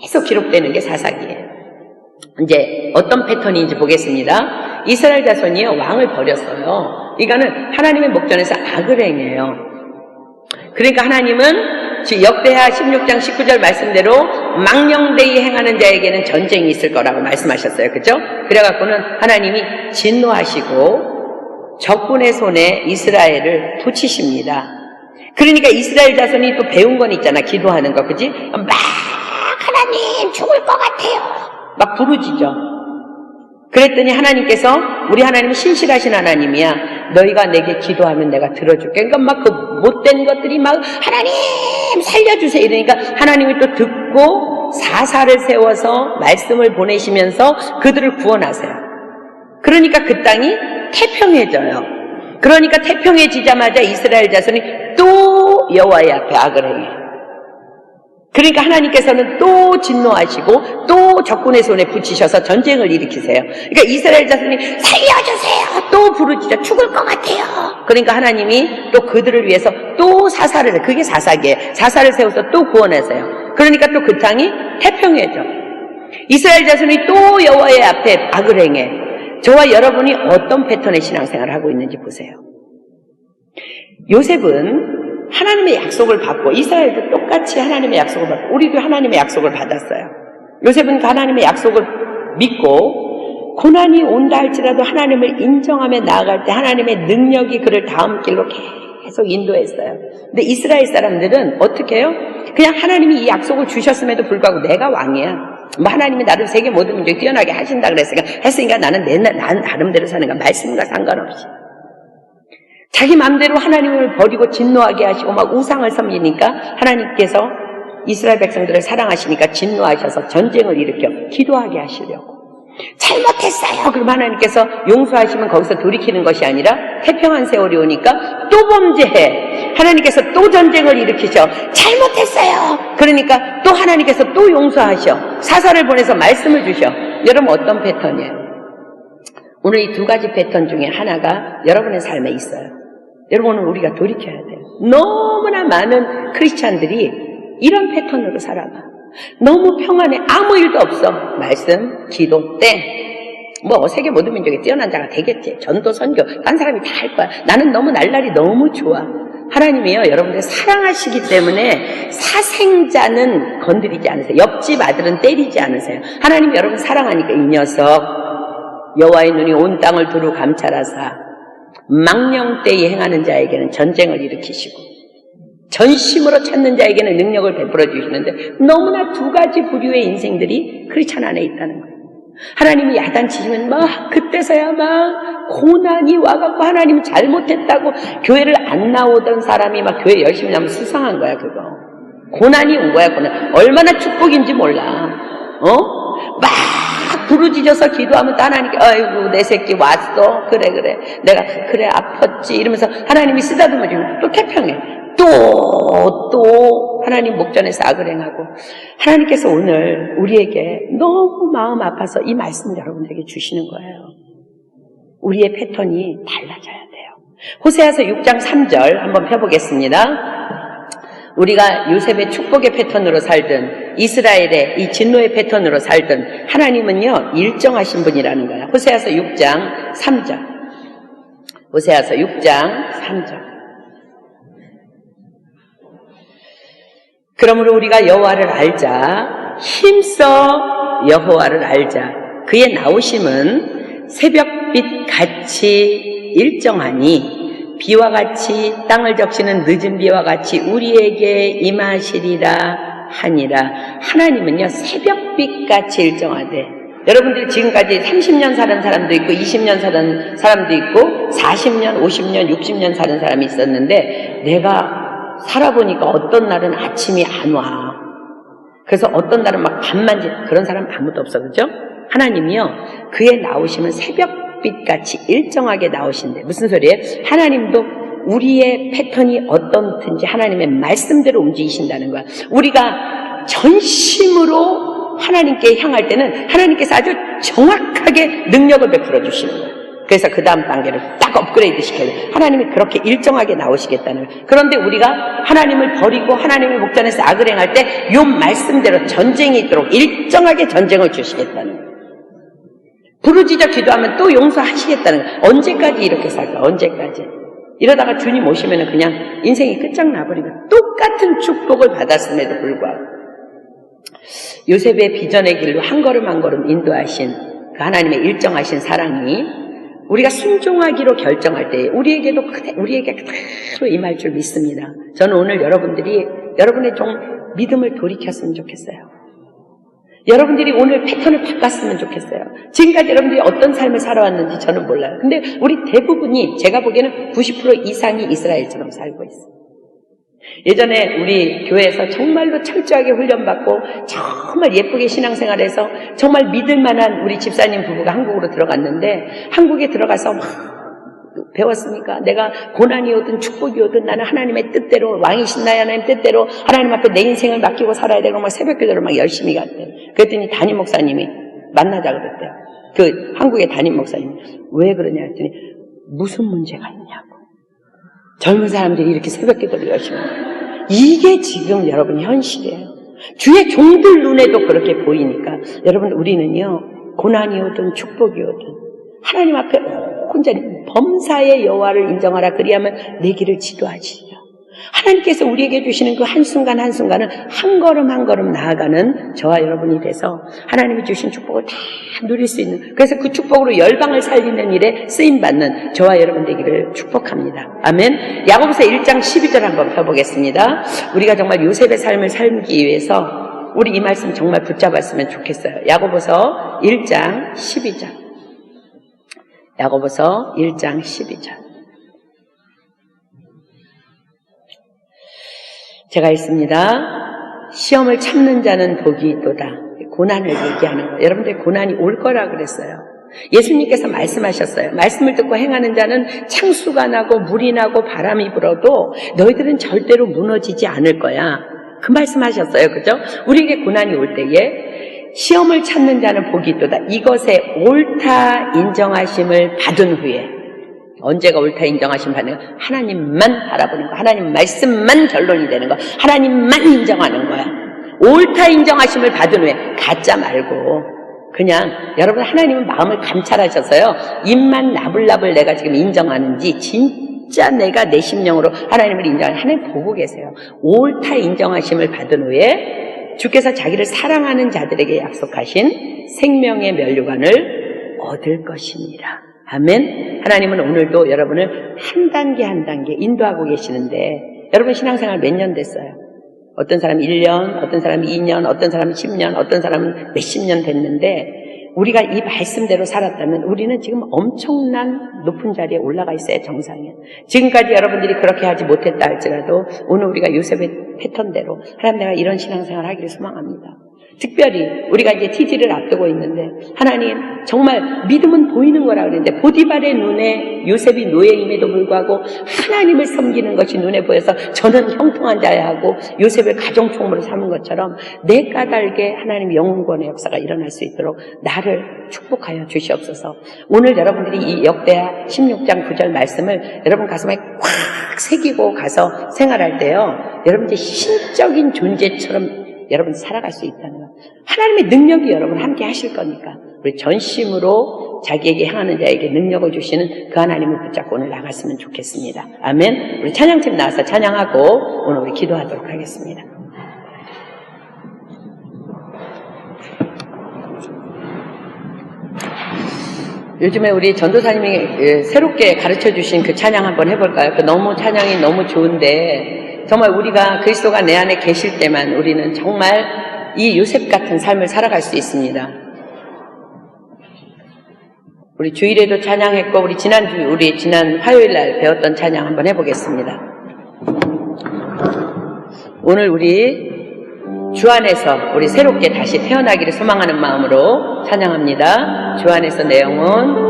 계속 기록되는 게 사사기예요. 이제 어떤 패턴인지 보겠습니다. 이스라엘 자손이요, 왕을 버렸어요. 이거는 하나님의 목전에서 악을 행해요. 그러니까 하나님은 역대하 16장 19절 말씀대로 망령되이 행하는 자에게는 전쟁이 있을 거라고 말씀하셨어요. 그죠? 그래갖고는 하나님이 진노하시고 적군의 손에 이스라엘을 붙이십니다. 그러니까 이스라엘 자손이 또 배운 건 있잖아. 기도하는 거. 그지? 막 하나님 죽을 것 같아요. 막 부르짖어. 그랬더니 하나님께서, 우리 하나님은 신실하신 하나님이야. 너희가 내게 기도하면 내가 들어줄게. 그러니까 막 그 못된 것들이 막 하나님 살려주세요 이러니까 하나님이 또 듣고 사사를 세워서 말씀을 보내시면서 그들을 구원하세요. 그러니까 그 땅이 태평해져요. 그러니까 태평해지자마자 이스라엘 자손이 또 여호와의 앞에 악을 행해요. 그러니까 하나님께서는 또 진노하시고 또 적군의 손에 붙이셔서 전쟁을 일으키세요. 그러니까 이스라엘 자손이 살려주세요 또 부르짖어 죽을 것 같아요. 그러니까 하나님이 또 그들을 위해서 또 사사를 해요. 그게 사사기예요. 사사를 세워서 또 구원하세요. 그러니까 또 그 땅이 태평해져. 이스라엘 자손이 또 여호와의 앞에 악을 행해. 저와 여러분이 어떤 패턴의 신앙생활을 하고 있는지 보세요. 요셉은 하나님의 약속을 받고, 이스라엘도 똑같이 하나님의 약속을 받고, 우리도 하나님의 약속을 받았어요. 요셉은 하나님의 약속을 믿고 고난이 온다 할지라도 하나님을 인정하며 나아갈 때 하나님의 능력이 그를 다음 길로 계속 인도했어요. 근데 이스라엘 사람들은 어떻게 해요? 그냥 하나님이 이 약속을 주셨음에도 불구하고 내가 왕이야. 뭐 하나님이 나를 세계 모든 문제에 뛰어나게 하신다 했으니까 나는 난 나름대로 사는 거야. 말씀과 상관없이. 자기 마음대로 하나님을 버리고 진노하게 하시고 막 우상을 섬기니까 하나님께서 이스라엘 백성들을 사랑하시니까 진노하셔서 전쟁을 일으켜 기도하게 하시려고. 잘못했어요. 그럼 하나님께서 용서하시면 거기서 돌이키는 것이 아니라 태평한 세월이 오니까 또 범죄해. 하나님께서 또 전쟁을 일으키셔. 잘못했어요. 그러니까 또 하나님께서 또 용서하셔. 사사를 보내서 말씀을 주셔. 여러분 어떤 패턴이에요? 오늘 이 두 가지 패턴 중에 하나가 여러분의 삶에 있어요. 여러분 오늘 우리가 돌이켜야 돼요. 너무나 많은 크리스찬들이 이런 패턴으로 살아가. 너무 평안해. 아무 일도 없어. 말씀, 기도, 땡. 뭐 세계 모든 민족에 뛰어난 자가 되겠지. 전도, 선교, 딴 사람이 다 할 거야. 나는 너무 날라리 너무 좋아. 하나님이요, 여러분들 사랑하시기 때문에 사생자는 건드리지 않으세요. 옆집 아들은 때리지 않으세요. 하나님이 여러분 사랑하니까 이 녀석 여호와의 눈이 온 땅을 두루 감찰하사 망령되이 행하는 자에게는 전쟁을 일으키시고 전심으로 찾는 자에게는 능력을 베풀어 주시는데 너무나 두 가지 부류의 인생들이 크리스찬 안에 있다는 거예요. 하나님이 야단치시면 막 그때서야 막 고난이 와갖고 하나님 잘못했다고 교회를 안 나오던 사람이 막 교회 열심히 나면 수상한 거야. 그거 고난이 온 거야. 고난. 얼마나 축복인지 몰라. 막 부르짖어서 기도하면 또 하나님께 아이고 내 새끼 왔어. 그래 내가 그래 아팠지 이러면서 하나님이 쓰다듬어 주면 또 태평해. 또 하나님 목전에서 악을 행하고. 하나님께서 오늘 우리에게 너무 마음 아파서 이 말씀 여러분들에게 주시는 거예요. 우리의 패턴이 달라져야 돼요. 호세아서 6장 3절 한번 펴보겠습니다. 우리가 요셉의 축복의 패턴으로 살든 이스라엘의 이 진노의 패턴으로 살든 하나님은요 일정하신 분이라는 거야. 호세아서 6장 3절. 호세아서 6장 3절. 그러므로 우리가 여호와를 알자. 힘써 여호와를 알자. 그의 나오심은 새벽빛 같이 일정하니 비와 같이 땅을 적시는 늦은 비와 같이 우리에게 임하시리라 하니라. 하나님은요 새벽빛 같이 일정하대. 여러분들이 지금까지 30년 사는 사람도 있고 20년 사는 사람도 있고 40년, 50년, 60년 사는 사람이 있었는데 내가 살아보니까 어떤 날은 아침이 안 와. 그래서 어떤 날은 막 밤만 그런 사람 아무도 없어. 그죠? 하나님이요. 그의 나오심은 새벽빛같이 일정하게 나오신대. 무슨 소리예요? 하나님도 우리의 패턴이 어떻든지 하나님의 말씀대로 움직이신다는 거야. 우리가 전심으로 하나님께 향할 때는 하나님께서 아주 정확하게 능력을 베풀어 주시는 거예요. 그래서 그 다음 단계를 딱 업그레이드 시켜요. 하나님이 그렇게 일정하게 나오시겠다는 거예요. 그런데 우리가 하나님을 버리고 하나님의 목전에서 악을 행할 때 요 말씀대로 전쟁이 있도록 일정하게 전쟁을 주시겠다는 거예요. 부르짖어 기도하면 또 용서하시겠다는 거예요. 언제까지 이렇게 살까? 언제까지? 이러다가 주님 오시면 그냥 인생이 끝장나버리고 똑같은 축복을 받았음에도 불구하고 요셉의 비전의 길로 한 걸음 한 걸음 인도하신 그 하나님의 일정하신 사랑이 우리가 순종하기로 결정할 때 우리에게 그대로 임할 줄 믿습니다. 저는 오늘 여러분들이 여러분의 좀 믿음을 돌이켰으면 좋겠어요. 여러분들이 오늘 패턴을 바꿨으면 좋겠어요. 지금까지 여러분들이 어떤 삶을 살아왔는지 저는 몰라요. 근데 우리 대부분이 제가 보기에는 90% 이상이 이스라엘처럼 살고 있어요. 예전에 우리 교회에서 정말로 철저하게 훈련받고 정말 예쁘게 신앙생활해서 정말 믿을만한 우리 집사님 부부가 한국으로 들어갔는데 한국에 들어가서 막 배웠습니까? 내가 고난이 오든 축복이 오든 나는 하나님의 뜻대로 왕이신 나의 하나님 뜻대로 하나님 앞에 내 인생을 맡기고 살아야 되고 막 새벽기도를 막 열심히 갔대. 그랬더니 담임 목사님이 만나자 그랬대요. 그 한국의 담임 목사님이 왜 그러냐 했더니 무슨 문제가 있냐고. 젊은 사람들이 이렇게 새벽기도를 열심히 해요. 이게 지금 여러분 현실이에요. 주의 종들 눈에도 그렇게 보이니까 여러분 우리는요 고난이 오든 축복이 오든 하나님 앞에 온전히 범사의 여호와를 인정하라 그리하면 내 길을 지도하시리라. 하나님께서 우리에게 주시는 그 한순간 한순간은 한 걸음 한 걸음 나아가는 저와 여러분이 돼서 하나님이 주신 축복을 다 누릴 수 있는, 그래서 그 축복으로 열방을 살리는 일에 쓰임받는 저와 여러분 되기를 축복합니다. 아멘. 야고보서 1장 12절 한번 펴보겠습니다. 우리가 정말 요셉의 삶을 살기 위해서 우리 이 말씀 정말 붙잡았으면 좋겠어요. 야고보서 1장 12절. 야고보서 1장 12절. 제가 읽습니다. 시험을 참는 자는 복이 있도다. 고난을 얘기하는 거예요. 여러분들 고난이 올 거라 그랬어요. 예수님께서 말씀하셨어요. 말씀을 듣고 행하는 자는 창수가 나고 물이 나고 바람이 불어도 너희들은 절대로 무너지지 않을 거야. 그 말씀하셨어요. 그죠? 우리에게 고난이 올 때에 시험을 참는 자는 복이 있도다. 이것에 옳다 인정하심을 받은 후에, 언제가 옳다 인정하심 받는 거? 하나님만 바라보는 거, 하나님 말씀만 결론이 되는 거, 하나님만 인정하는 거야. 옳다 인정하심을 받은 후에 가짜 말고 그냥 여러분 하나님은 마음을 감찰하셔서요 입만 나불나불 내가 지금 인정하는지 진짜 내가 내 심령으로 하나님을 인정하는, 하나님 보고 계세요. 옳다 인정하심을 받은 후에 주께서 자기를 사랑하는 자들에게 약속하신 생명의 면류관을 얻을 것입니다. 아멘. 하나님은 오늘도 여러분을 한 단계 한 단계 인도하고 계시는데, 여러분 신앙생활 몇 년 됐어요? 어떤 사람은 1년, 어떤 사람은 2년, 어떤 사람은 10년, 어떤 사람은 몇십 년 됐는데 우리가 이 말씀대로 살았다면 우리는 지금 엄청난 높은 자리에 올라가 있어요. 정상에. 지금까지 여러분들이 그렇게 하지 못했다 할지라도 오늘 우리가 요셉의 패턴대로 하나님 내가 이런 신앙생활 하기를 소망합니다. 특별히 우리가 이제 TG를 앞두고 있는데 하나님 정말 믿음은 보이는 거라 그랬는데 보디발의 눈에 요셉이 노예임에도 불구하고 하나님을 섬기는 것이 눈에 보여서 저는 형통한 자야 하고 요셉을 가정총무로 삼은 것처럼 내 까닭에 하나님 영웅권의 역사가 일어날 수 있도록 나를 축복하여 주시옵소서. 오늘 여러분들이 이 역대하 16장 9절 말씀을 여러분 가슴에 꽉 새기고 가서 생활할 때요 여러분들이 신적인 존재처럼 여러분 살아갈 수 있다는 거. 하나님의 능력이 여러분 함께 하실 거니까 우리 전심으로 자기에게 향하는 자에게 능력을 주시는 그 하나님을 붙잡고 오늘 나갔으면 좋겠습니다. 아멘. 우리 찬양팀 나와서 찬양하고 오늘 우리 기도하도록 하겠습니다. 요즘에 우리 전도사님이 새롭게 가르쳐 주신 그 찬양 한번 해볼까요? 그 너무 찬양이 너무 좋은데 정말 우리가 그리스도가 내 안에 계실 때만 우리는 정말 이 요셉 같은 삶을 살아갈 수 있습니다. 우리 주일에도 찬양했고 우리 지난 화요일 날 배웠던 찬양 한번 해보겠습니다. 오늘 우리 주 안에서 우리 새롭게 다시 태어나기를 소망하는 마음으로 찬양합니다. 주 안에서 내 영혼.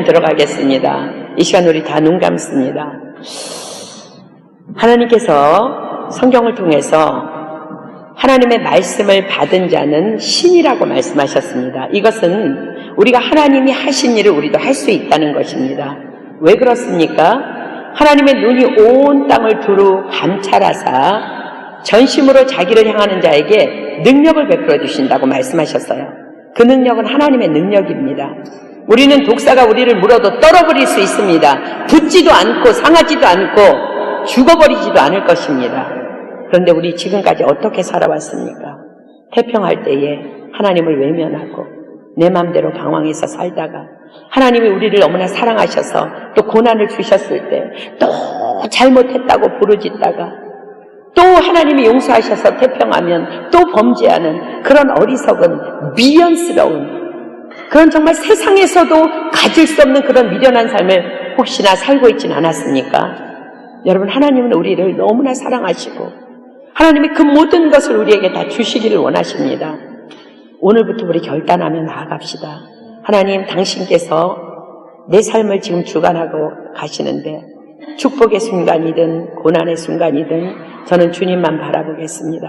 들어가겠습니다. 이 시간 우리 다 눈 감습니다. 하나님께서 성경을 통해서 하나님의 말씀을 받은 자는 신이라고 말씀하셨습니다. 이것은 우리가 하나님이 하신 일을 우리도 할 수 있다는 것입니다. 왜 그렇습니까? 하나님의 눈이 온 땅을 두루 감찰하사 전심으로 자기를 향하는 자에게 능력을 베풀어 주신다고 말씀하셨어요. 그 능력은 하나님의 능력입니다. 우리는 독사가 우리를 물어도 떨어버릴 수 있습니다. 붙지도 않고 상하지도 않고 죽어버리지도 않을 것입니다. 그런데 우리 지금까지 어떻게 살아왔습니까? 태평할 때에 하나님을 외면하고 내 마음대로 방황해서 살다가 하나님이 우리를 너무나 사랑하셔서 또 고난을 주셨을 때 또 잘못했다고 부르짖다가 또 하나님이 용서하셔서 태평하면 또 범죄하는 그런 어리석은 미연스러운 그런 정말 세상에서도 가질 수 없는 그런 미련한 삶을 혹시나 살고 있진 않았습니까? 여러분, 하나님은 우리를 너무나 사랑하시고 하나님이 그 모든 것을 우리에게 다 주시기를 원하십니다. 오늘부터 우리 결단하며 나아갑시다. 하나님, 당신께서 내 삶을 지금 주관하고 가시는데 축복의 순간이든 고난의 순간이든 저는 주님만 바라보겠습니다.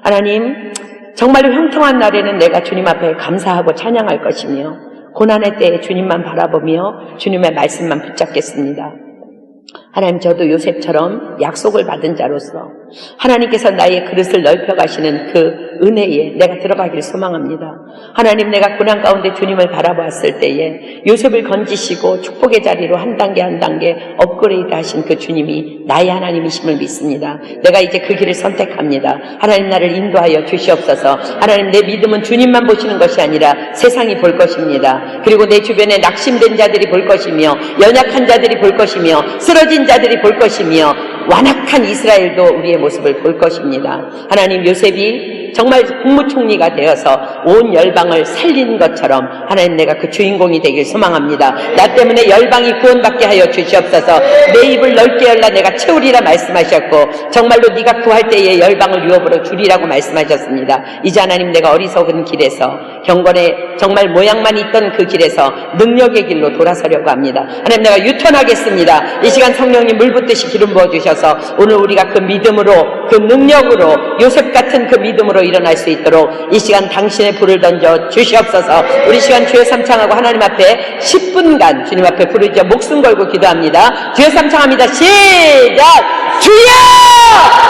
하나님, 정말로 형통한 날에는 내가 주님 앞에 감사하고 찬양할 것이며 고난의 때에 주님만 바라보며 주님의 말씀만 붙잡겠습니다. 하나님, 저도 요셉처럼 약속을 받은 자로서 하나님께서 나의 그릇을 넓혀가시는 그 은혜에 내가 들어가기를 소망합니다. 하나님, 내가 고난 가운데 주님을 바라보았을 때에 요셉을 건지시고 축복의 자리로 한 단계 한 단계 업그레이드 하신 그 주님이 나의 하나님이심을 믿습니다. 내가 이제 그 길을 선택합니다. 하나님, 나를 인도하여 주시옵소서. 하나님, 내 믿음은 주님만 보시는 것이 아니라 세상이 볼 것입니다. 그리고 내 주변에 낙심된 자들이 볼 것이며 연약한 자들이 볼 것이며 쓰러진 자들이 볼 것이며 완악한 이스라엘도 우리의 모습을 볼 것입니다. 하나님, 요셉이 정말 국무총리가 되어서 온 열방을 살린 것처럼 하나님, 내가 그 주인공이 되길 소망합니다. 나 때문에 열방이 구원받게 하여 주시옵소서. 내 입을 넓게 열라 내가 채우리라 말씀하셨고 정말로 네가 구할 때에 열방을 유업으로 주리라고 말씀하셨습니다. 이제 하나님, 내가 어리석은 길에서 경건에 정말 모양만 있던 그 길에서 능력의 길로 돌아서려고 합니다. 하나님, 내가 유턴하겠습니다. 이 시간 성령님 물 붓듯이 기름 부어주셔서 오늘 우리가 그 믿음으로, 그 능력으로, 요셉 같은 그 믿음으로 일어날 수 있도록 이 시간 당신의 불을 던져 주시옵소서. 우리 시간 주여 삼창하고 하나님 앞에 10분간 주님 앞에 부르짖어 목숨 걸고 기도합니다. 주여 삼창합니다. 시작! 주여!